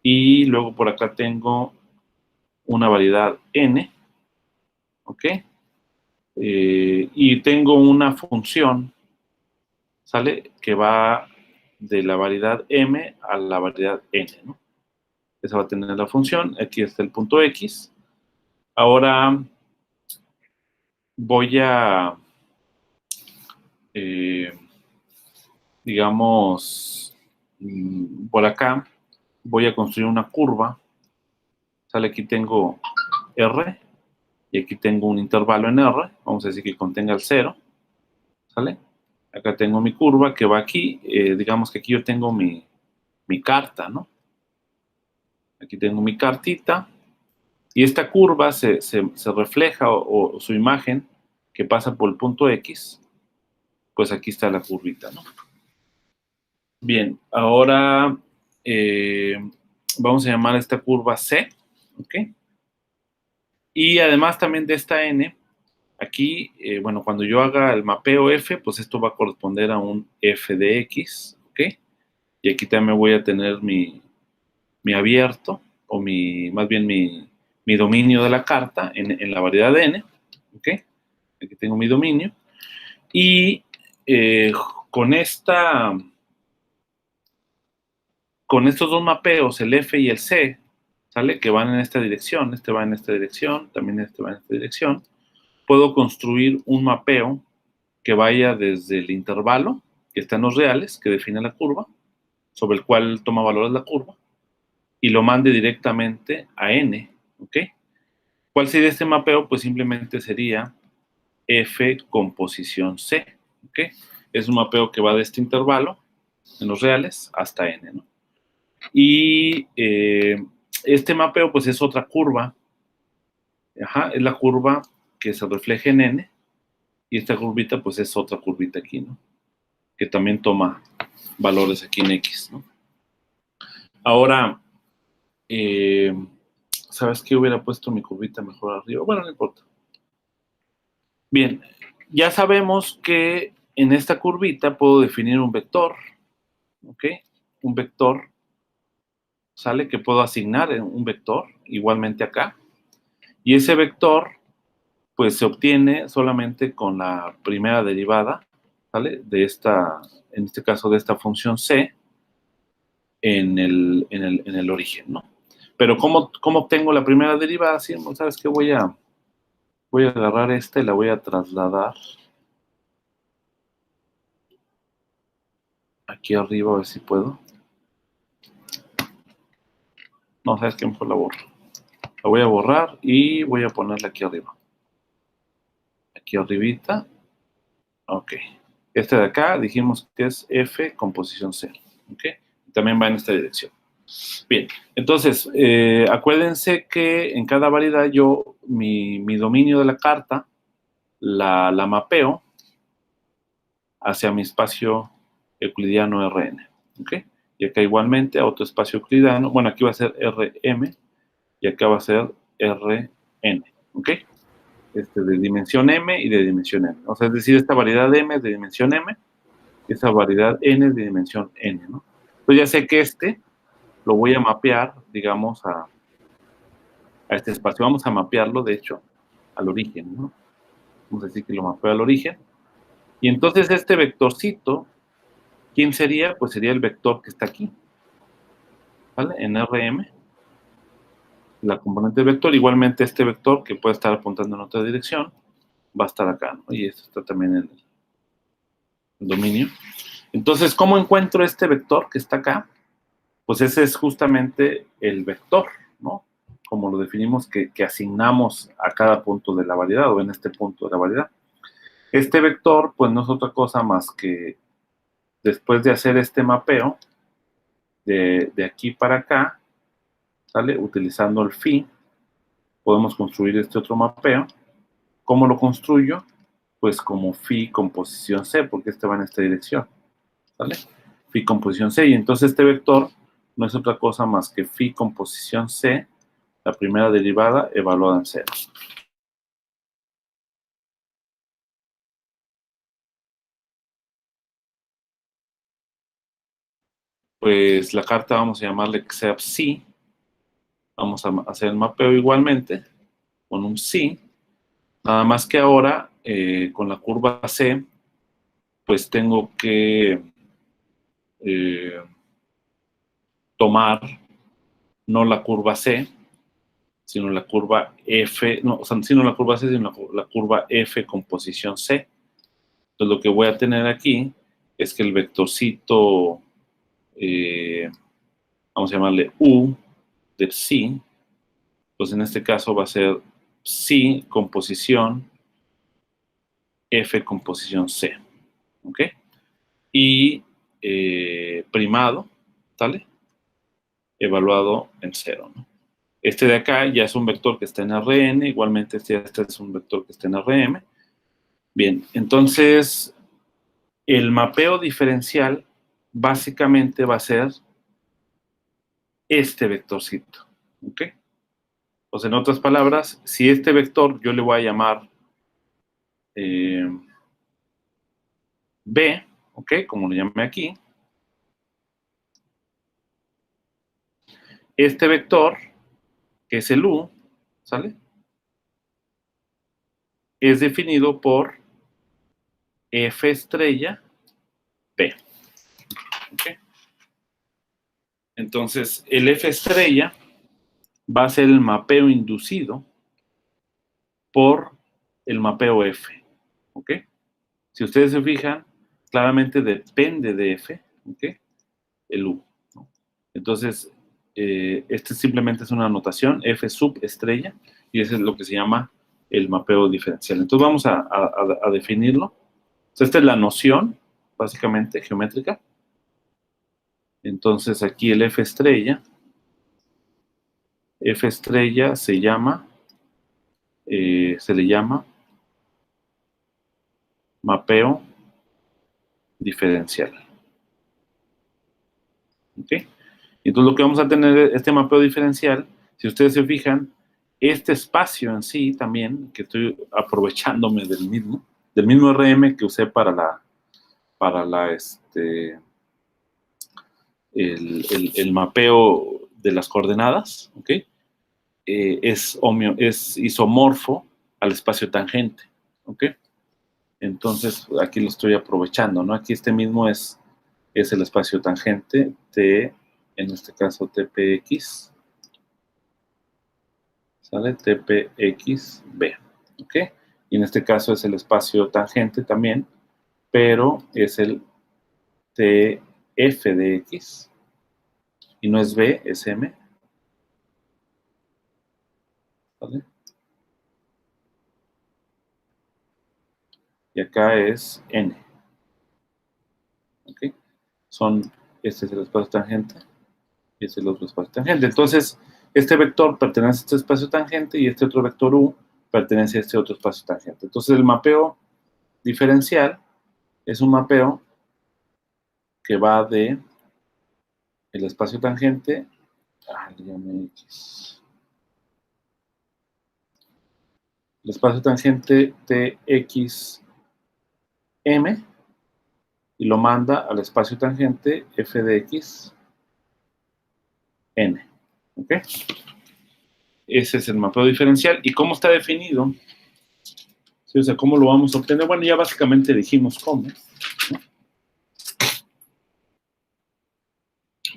y luego por acá tengo una variedad N, ¿ok? Y tengo una función, ¿sale? Que va de la variedad M a la variedad N, ¿no? Esa va a tener la función. Aquí está el punto X. Ahora voy a, digamos, por acá, voy a construir una curva. ¿Sale? Aquí tengo R, y aquí tengo un intervalo en R, vamos a decir que contenga el 0, ¿sale? Acá tengo mi curva que va aquí, digamos que aquí yo tengo mi carta, ¿no? Aquí tengo mi cartita, y esta curva se refleja, o su imagen que pasa por el punto X, pues aquí está la curvita, ¿no? Bien, ahora vamos a llamar a esta curva C, ¿ok? Y además también de esta N, aquí, bueno, cuando yo haga el mapeo F, pues esto va a corresponder a un F de X, ¿ok? Y aquí también voy a tener mi abierto, o más bien mi dominio de la carta en la variedad de N, ¿ok? Aquí tengo mi dominio. Y con estos dos mapeos, el F y el C, ¿sale? Que van en esta dirección, este va en esta dirección, también este va en esta dirección, puedo construir un mapeo que vaya desde el intervalo, que está en los reales, que define la curva, sobre el cual toma valores la curva, y lo mande directamente a N, ¿ok? ¿Cuál sería este mapeo? Pues simplemente sería F con posición C, ¿ok? Es un mapeo que va de este intervalo, en los reales, hasta N, ¿no? Y Este mapeo, pues, es otra curva. Ajá, es la curva que se refleja en N. Y esta curvita, pues, es otra curvita aquí, ¿no? Que también toma valores aquí en X, ¿no? Ahora, ¿sabes qué? Hubiera puesto mi curvita mejor arriba. Bueno, no importa. Bien, ya sabemos que en esta curvita puedo definir un vector, ¿ok? Un vector, ¿sale? Que puedo asignar en un vector, igualmente acá. Y ese vector, pues, se obtiene solamente con la primera derivada, ¿sale? De esta, en este caso, de esta función C en el origen, ¿no? Pero ¿cómo obtengo la primera derivada? Sí, ¿sabes qué? Voy a agarrar esta y la voy a trasladar aquí arriba, a ver si puedo. No, ¿sabes qué? Mejor la borro. La voy a borrar y voy a ponerla aquí arriba. Aquí arribita. Ok. Este de acá dijimos que es F con posición C. Ok. También va en esta dirección. Bien. Entonces, acuérdense que en cada variedad yo, mi dominio de la carta, la mapeo hacia mi espacio euclidiano Rn. ¿Ok? Y acá igualmente a otro espacio euclidiano. Bueno, aquí va a ser Rm y acá va a ser Rn. ¿Ok? De dimensión m y de dimensión n. O sea, es decir, esta variedad m es de dimensión m y esta variedad n es de dimensión n, ¿no? Entonces ya sé que lo voy a mapear, digamos, a este espacio. Vamos a mapearlo, de hecho, al origen, ¿no? Vamos a decir que lo mapeo al origen. Y entonces este vectorcito, ¿quién sería? Pues sería el vector que está aquí, ¿vale? En Rm, la componente del vector. Igualmente este vector, que puede estar apuntando en otra dirección, va a estar acá, ¿no? Y esto está también en el dominio. Entonces, ¿cómo encuentro este vector que está acá? Pues ese es justamente el vector, ¿no? Como lo definimos, que asignamos a cada punto de la variedad, o en este punto de la variedad. Este vector, pues no es otra cosa más que, después de hacer este mapeo, de aquí para acá, ¿sale? Utilizando el phi, podemos construir este otro mapeo. ¿Cómo lo construyo? Pues como phi con posición C, porque este va en esta dirección, ¿sale? Phi con posición C, y entonces este vector no es otra cosa más que phi con posición C, la primera derivada evaluada en 0. Pues la carta vamos a llamarle que sea psi. Vamos a hacer el mapeo igualmente con un psi. Nada más que ahora, con la curva C, pues tengo que tomar no la curva C, sino la curva F, no, o sea, sino la curva C, sino la curva F con posición C. Entonces lo que voy a tener aquí es que el vectorcito, vamos a llamarle U de psi, pues en este caso va a ser psi con posición F con posición C, ¿ok? Y primado, ¿vale? Evaluado en 0, ¿no? Este de acá ya es un vector que está en Rn, igualmente este es un vector que está en Rm. Bien, entonces el mapeo diferencial básicamente va a ser este vectorcito, ¿ok? O sea, en otras palabras, si este vector yo le voy a llamar B, ¿ok? Como lo llamé aquí, este vector, que es el U, ¿sale? Es definido por F estrella P, ¿ok? Entonces, el F estrella va a ser el mapeo inducido por el mapeo F, ¿ok? Si ustedes se fijan, claramente depende de F, ¿ok? El U, ¿no? Entonces, este simplemente es una anotación, F sub estrella, y eso es lo que se llama el mapeo diferencial. Entonces, vamos a definirlo. O sea, esta es la noción, básicamente, geométrica. Entonces, aquí el F estrella F estrella se le llama mapeo diferencial. ¿Ok? Entonces lo que vamos a tener es este mapeo diferencial. Si ustedes se fijan, este espacio en sí también, que estoy aprovechándome del mismo RM que usé para el mapeo de las coordenadas, ¿ok? Es isomorfo al espacio tangente, ¿ok? Entonces, aquí lo estoy aprovechando, ¿no? Aquí este mismo es el espacio tangente, en este caso TPX, ¿sale? TPXB, ¿ok? Y en este caso es el espacio tangente también, pero es el TF de X, y no es B, es M, ¿vale? Y acá es N, ¿ok? Este es el espacio tangente, y este es el otro espacio tangente. Entonces, este vector pertenece a este espacio tangente, y este otro vector U pertenece a este otro espacio tangente. Entonces, el mapeo diferencial es un mapeo que va de el espacio tangente, X. El espacio tangente TXM, y lo manda al espacio tangente F de X N. ¿Ok? Ese es el mapeo diferencial. ¿Y cómo está definido? ¿Sí? O sea, ¿cómo lo vamos a obtener? Bueno, ya básicamente dijimos cómo, ¿no?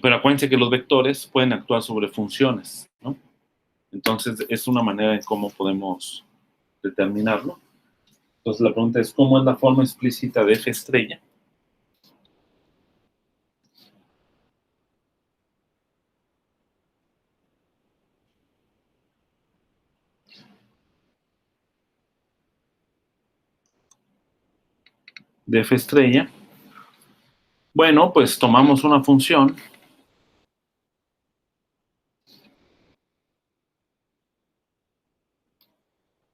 Pero acuérdense que los vectores pueden actuar sobre funciones, ¿no? Entonces, es una manera en cómo podemos determinarlo. Entonces, la pregunta es, ¿cómo es la forma explícita de F estrella? De F estrella. Bueno, pues tomamos una función.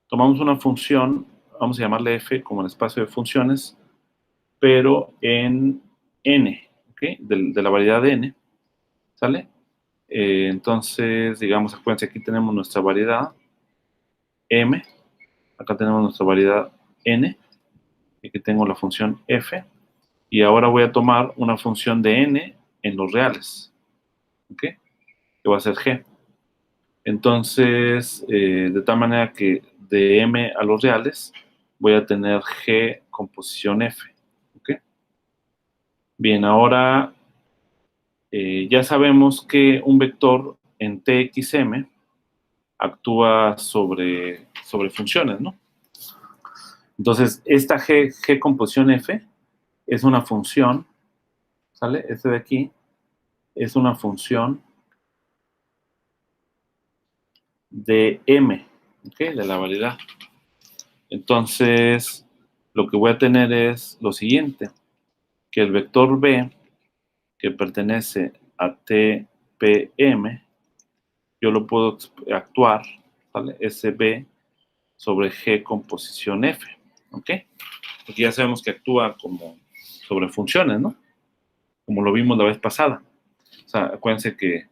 Tomamos una función, vamos a llamarle F como el espacio de funciones, pero en N, ¿ok? De la variedad de N, ¿sale? Entonces, digamos, acuérdense, aquí tenemos nuestra variedad M, acá tenemos nuestra variedad N, y aquí tengo la función F, y ahora voy a tomar una función de N en los reales, ¿ok? Que va a ser G. Entonces, de tal manera que de M a los reales voy a tener G composición F, ¿ok? Bien, ahora ya sabemos que un vector en TXM actúa sobre funciones, ¿no? Entonces, esta G composición F es una función, ¿sale? Este de aquí es una función de M, ¿ok? De la variedad. Entonces, lo que voy a tener es lo siguiente, que el vector B, que pertenece a TPM, yo lo puedo actuar, ¿vale? SB sobre G composición F, ¿ok? Porque ya sabemos que actúa como sobre funciones, ¿no? Como lo vimos la vez pasada. O sea, acuérdense que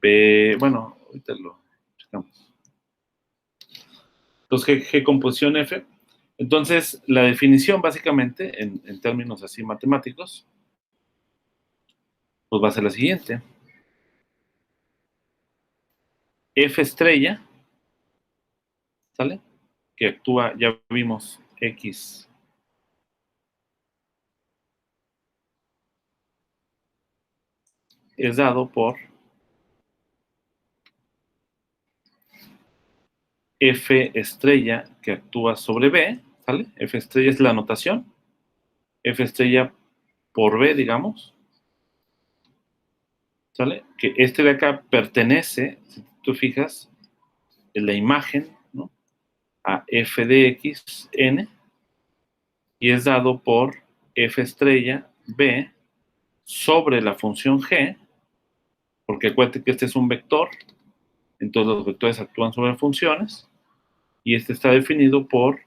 B, bueno, ahorita lo checamos. Entonces, G composición F. Entonces, la definición básicamente, en términos así matemáticos, pues va a ser la siguiente. F estrella, ¿sale? Que actúa, ya vimos, X es dado por F estrella que actúa sobre B, ¿sale? F estrella es la notación. F estrella por B, digamos, ¿sale? Que este de acá pertenece, si tú fijas, en la imagen, ¿no? A F de X, N, y es dado por F estrella B sobre la función G, porque acuérdate que este es un vector, Entonces los vectores actúan sobre funciones y este está definido por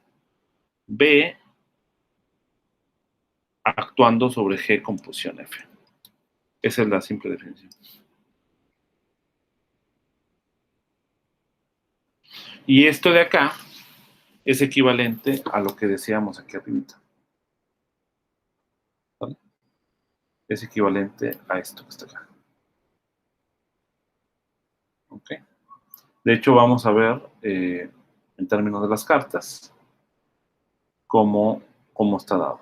B actuando sobre G composición F. Esa es la simple definición. Y esto de acá es equivalente a lo que decíamos aquí arriba. ¿Vale? Es equivalente a esto que está acá. ¿Ok? De hecho, vamos a ver en términos de las cartas cómo está dado.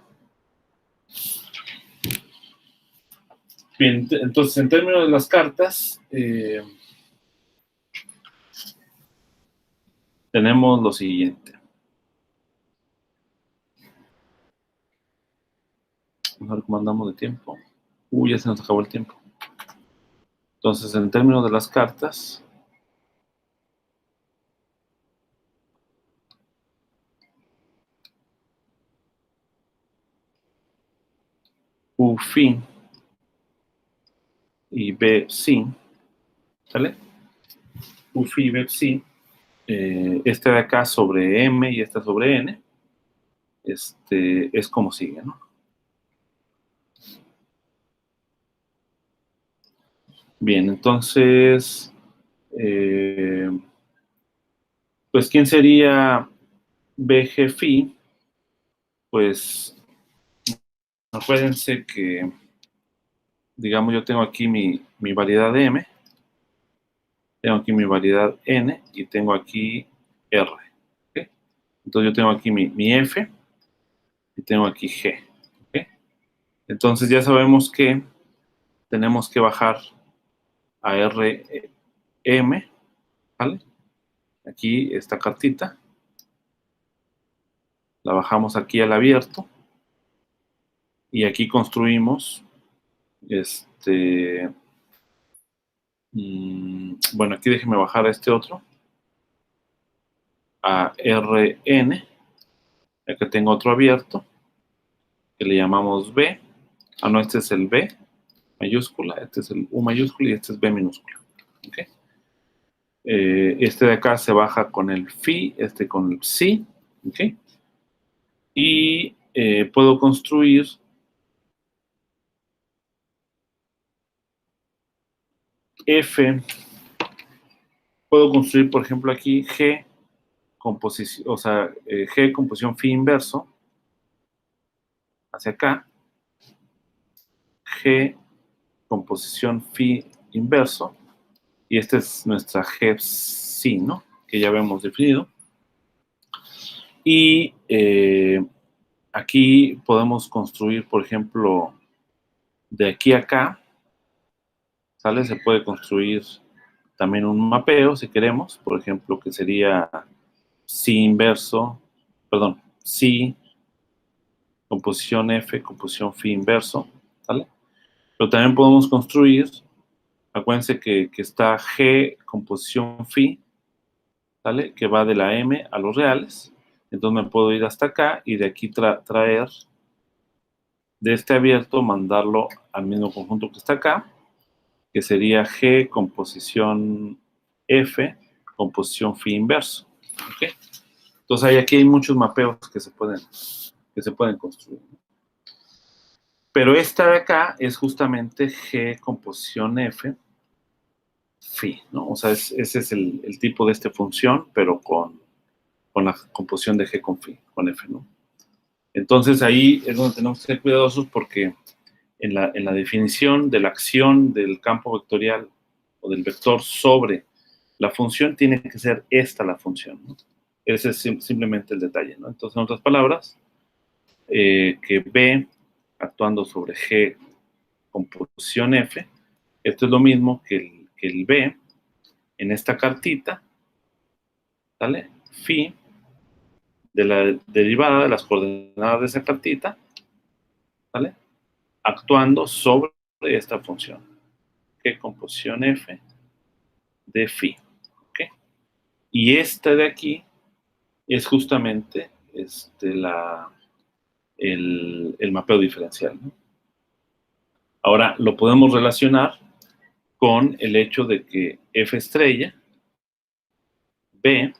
Bien, entonces en términos de las cartas tenemos lo siguiente. Vamos a ver cómo andamos de tiempo. Ya se nos acabó el tiempo. Entonces, en términos de las cartas, U phi y B psi, ¿sale? U phi y B psi, este de acá sobre M y esta sobre N, es como sigue, ¿no? Bien, entonces, pues, ¿quién sería BG phi? Pues, acuérdense que, digamos, yo tengo aquí mi variedad de M, tengo aquí mi variedad N y tengo aquí R. ¿Okay? Entonces yo tengo aquí mi F y tengo aquí G. ¿Okay? Entonces ya sabemos que tenemos que bajar a RM, ¿vale? Aquí esta cartita, la bajamos aquí al abierto y aquí construimos bueno, aquí déjenme bajar a este otro, a RN, aquí tengo otro abierto, que le llamamos B, no, este es el B mayúscula, este es el U mayúscula y este es B minúscula, ¿ok? Este de acá se baja con el phi, este con el psi, ¿ok? Y puedo construir F, puedo construir, por ejemplo, aquí G composición, o sea, G composición phi inverso, hacia acá, G composición phi inverso, y esta es nuestra G psi, ¿no? Que ya habíamos definido. Y aquí podemos construir, por ejemplo, de aquí a acá, ¿sale? Se puede construir también un mapeo, si queremos, por ejemplo, que sería psi inverso, perdón, psi, composición F, composición phi inverso, ¿sale? Pero también podemos construir, acuérdense que está G, composición phi, ¿sale? Que va de la M a los reales. Entonces me puedo ir hasta acá y de aquí traer de este abierto, mandarlo al mismo conjunto que está acá, que sería G, composición F, composición phi inverso. ¿Okay? Entonces aquí hay muchos mapeos que se pueden construir. Pero esta de acá es justamente G, composición F, phi, ¿no? O sea, ese es el tipo de esta función, pero con la composición de G con phi, con F, ¿no? Entonces ahí es donde tenemos que ser cuidadosos porque en la definición de la acción del campo vectorial o del vector sobre la función tiene que ser esta la función, ¿no? Ese es simplemente el detalle, ¿no? Entonces, en otras palabras, que B actuando sobre G composición F, esto es lo mismo que el B en esta cartita, ¿vale? Phi de la derivada de las coordenadas de esa cartita, ¿vale? Actuando sobre esta función, G composición F de phi, ¿ok? Y esta de aquí es justamente el mapeo diferencial, ¿no? Ahora, lo podemos relacionar con el hecho de que F estrella B,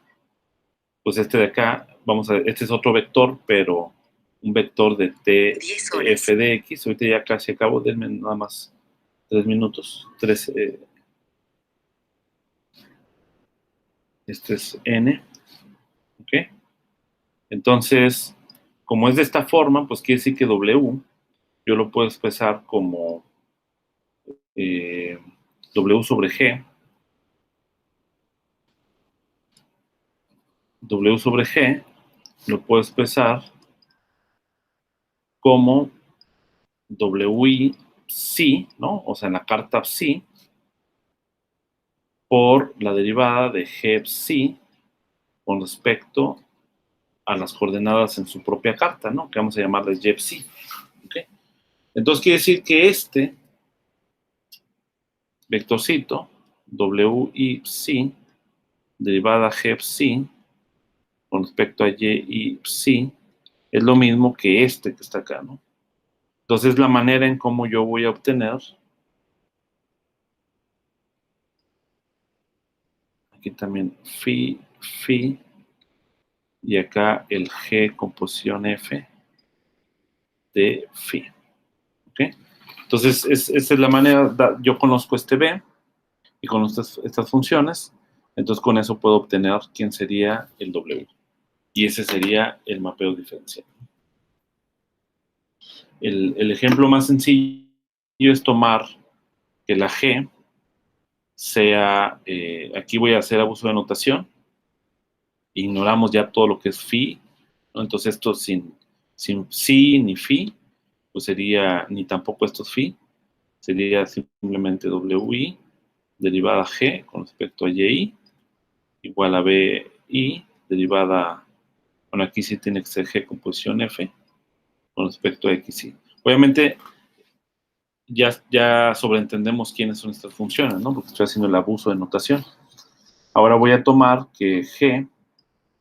pues este de acá, vamos a ver, este es otro vector, pero un vector de t f de x. Ahorita ya casi acabo, denme nada más 3 minutos. Este es n, ¿ok? Entonces, como es de esta forma, pues quiere decir que w yo lo puedo expresar como w sobre g. W sobre g lo puedo expresar como wi psi, ¿no? O sea, en la carta psi, por la derivada de g psi con respecto a las coordenadas en su propia carta, ¿no? Que vamos a llamarles y psi. ¿Ok? Entonces quiere decir que este vectorcito, wi psi, derivada g psi, con respecto a y psi, es lo mismo que este que está acá, ¿no? Entonces la manera en cómo yo voy a obtener, aquí también phi, y acá el g composición f de phi. ¿Ok? Entonces, esa es la manera, yo conozco este b y conozco estas funciones, entonces con eso puedo obtener quién sería el w. Y ese sería el mapeo diferencial. El ejemplo más sencillo es tomar que la g sea, aquí voy a hacer abuso de notación, ignoramos ya todo lo que es phi, ¿no? Entonces esto sin psi ni phi, pues sería, ni tampoco esto es phi, sería simplemente wi derivada g con respecto a y igual a bi derivada, bueno, aquí sí tiene que ser g composición f con respecto a xy. Obviamente ya sobreentendemos quiénes son estas funciones, ¿no? Porque estoy haciendo el abuso de notación. Ahora voy a tomar que g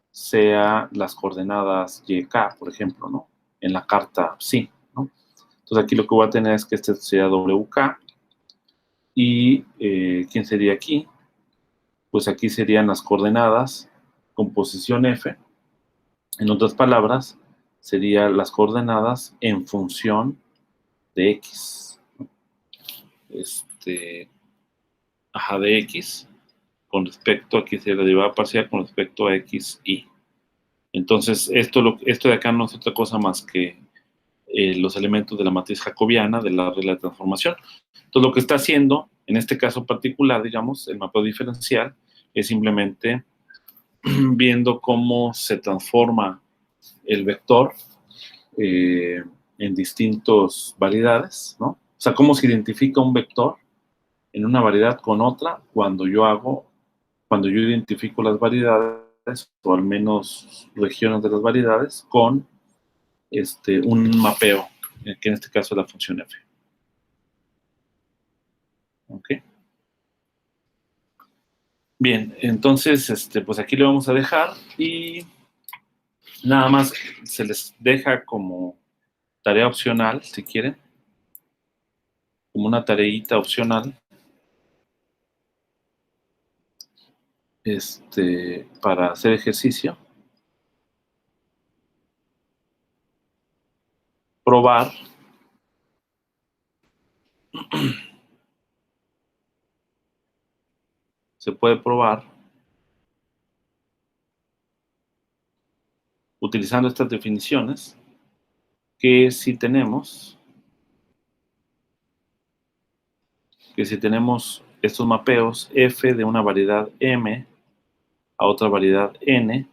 sea las coordenadas y, k, por ejemplo, ¿no? En la carta psi, ¿no? Entonces aquí lo que voy a tener es que este sería wk y ¿quién sería aquí? Pues aquí serían las coordenadas con posición f. En otras palabras, serían las coordenadas en función de x. De x con respecto, aquí sería la derivada parcial con respecto a x, y. Entonces, esto de acá no es otra cosa más que los elementos de la matriz jacobiana, de la regla de transformación. Entonces, lo que está haciendo, en este caso particular, digamos, el mapeo diferencial, es simplemente viendo cómo se transforma el vector en distintas variedades, ¿no? O sea, cómo se identifica un vector en una variedad con otra cuando yo identifico las variedades, o al menos regiones de las variedades, con un mapeo, que en este caso es la función f. ¿Ok? Bien, entonces, pues aquí lo vamos a dejar y nada más se les deja como tarea opcional, si quieren, como una tareita opcional, para hacer ejercicio, probar se puede probar utilizando estas definiciones que si tenemos estos mapeos f de una variedad m a otra variedad n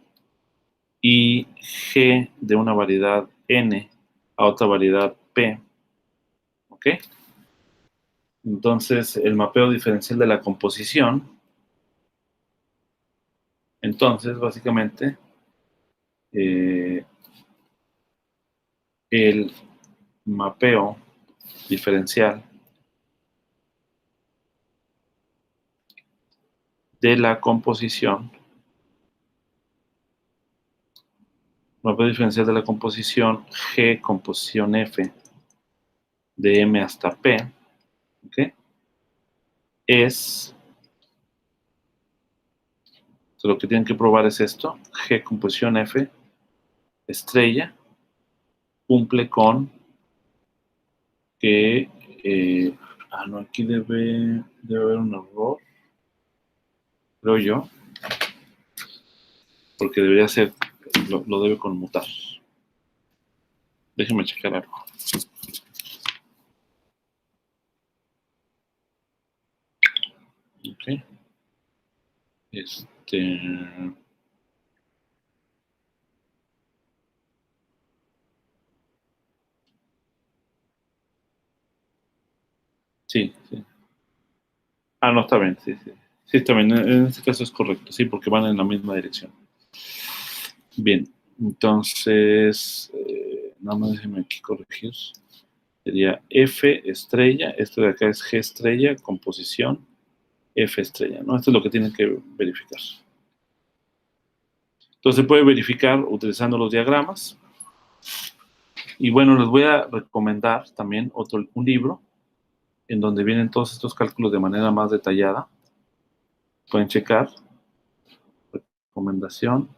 y g de una variedad n a otra variedad p, ¿ok? Entonces, el mapeo diferencial de la composición, entonces, básicamente, el mapeo diferencial de la composición, mapeo diferencial de la composición G composición F de M hasta P, ¿ok? Es Entonces, lo que tienen que probar es esto. G composición F estrella cumple con que... no, aquí debe haber un error, creo yo, porque debería ser, lo debe conmutar. Déjenme checar algo. Ok. Sí, sí. No, está bien, sí, sí. Sí, está bien, en este caso es correcto, sí, porque van en la misma dirección. Bien, entonces, nada más déjenme aquí corregir. Sería F estrella, esto de acá es G estrella, composición, F estrella, ¿no? Esto es lo que tienen que verificar. Entonces se puede verificar utilizando los diagramas. Y bueno, les voy a recomendar también un libro en donde vienen todos estos cálculos de manera más detallada. Pueden checar. Recomendación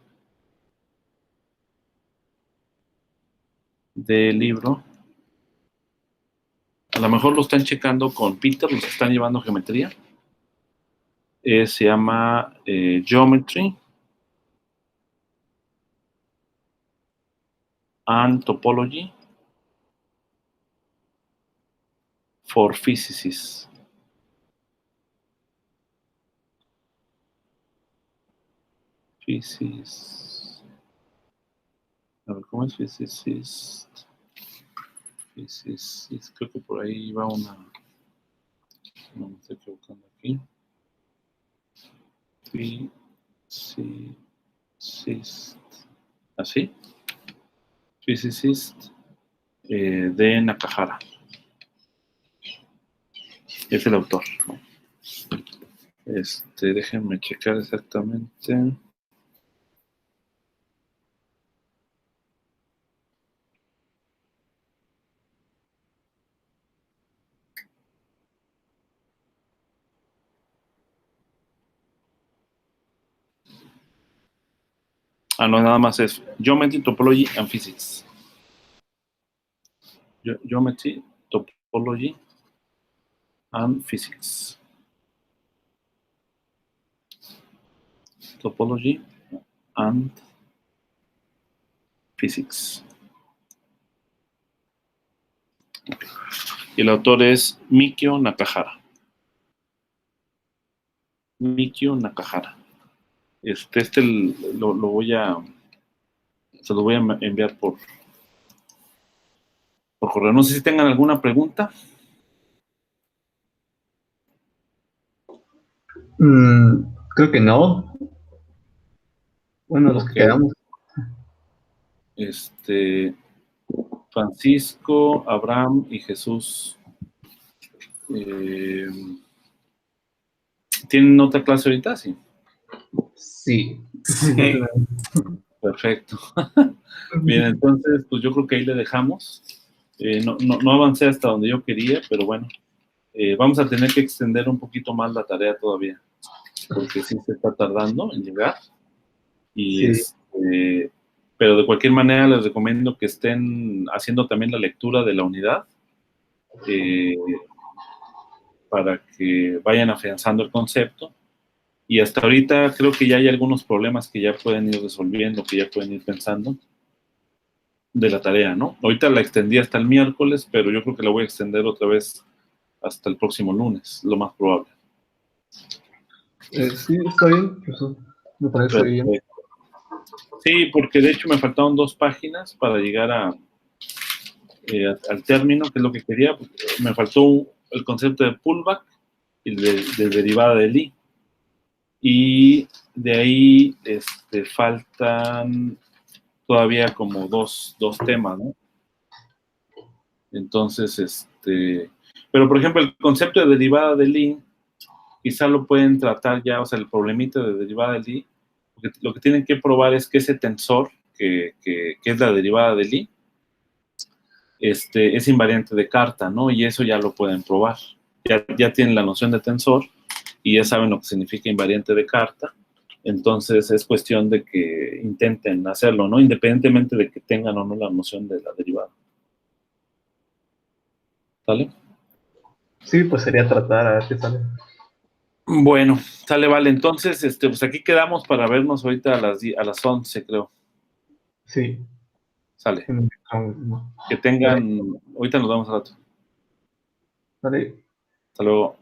del libro. A lo mejor lo están checando con Peter, los que están llevando geometría. Se llama Geometry and Topology for Physicists. A ver, ¿cómo es Physicist? Physicist, creo que por ahí va una... No me estoy equivocando aquí. Physicist. ¿Así? Physicist de Nakahara. Es el autor, ¿no? Déjenme checar exactamente. No, nada más es Geometry, Topology and Physics. Geometry, Topology and Physics. Topology and Physics. Okay. Y el autor es Mikio Nakahara. Mikio Nakahara. Lo voy a... Se lo voy a enviar por correo. No sé si tengan alguna pregunta. Creo que no. Bueno, los que quedamos. Francisco, Abraham y Jesús ¿tienen otra clase ahorita? Sí. Sí. Perfecto. Bien, entonces, pues yo creo que ahí le dejamos. No avancé hasta donde yo quería, pero bueno, vamos a tener que extender un poquito más la tarea todavía, porque sí se está tardando en llegar. Y Sí. pero de cualquier manera les recomiendo que estén haciendo también la lectura de la unidad para que vayan afianzando el concepto. Y hasta ahorita creo que ya hay algunos problemas que ya pueden ir resolviendo, que ya pueden ir pensando de la tarea, ¿no? Ahorita la extendí hasta el miércoles, pero yo creo que la voy a extender otra vez hasta el próximo lunes, lo más probable. Sí, está bien. Eso me parece bien. Sí, porque de hecho me faltaron 2 páginas para llegar al término, que es lo que quería. Me faltó el concepto de pullback y de derivada de Lie. Y de ahí faltan todavía como dos temas, ¿no? Entonces, pero por ejemplo, el concepto de derivada de Lie, quizá lo pueden tratar ya, o sea, el problemita de derivada de Lie, porque lo que tienen que probar es que ese tensor, que es la derivada de Lie, es invariante de Carta, ¿no? Y eso ya lo pueden probar. Ya tienen la noción de tensor y ya saben lo que significa invariante de Carta. Entonces es cuestión de que intenten hacerlo, ¿no? Independientemente de que tengan o no la noción de la derivada. ¿Sale? Sí, pues sería tratar a ver qué sale. Bueno, sale, vale. Entonces, pues aquí quedamos para vernos ahorita a las 11, creo. Sí. Sale. No. Que tengan... Ahorita nos vemos al rato. Vale. Hasta luego.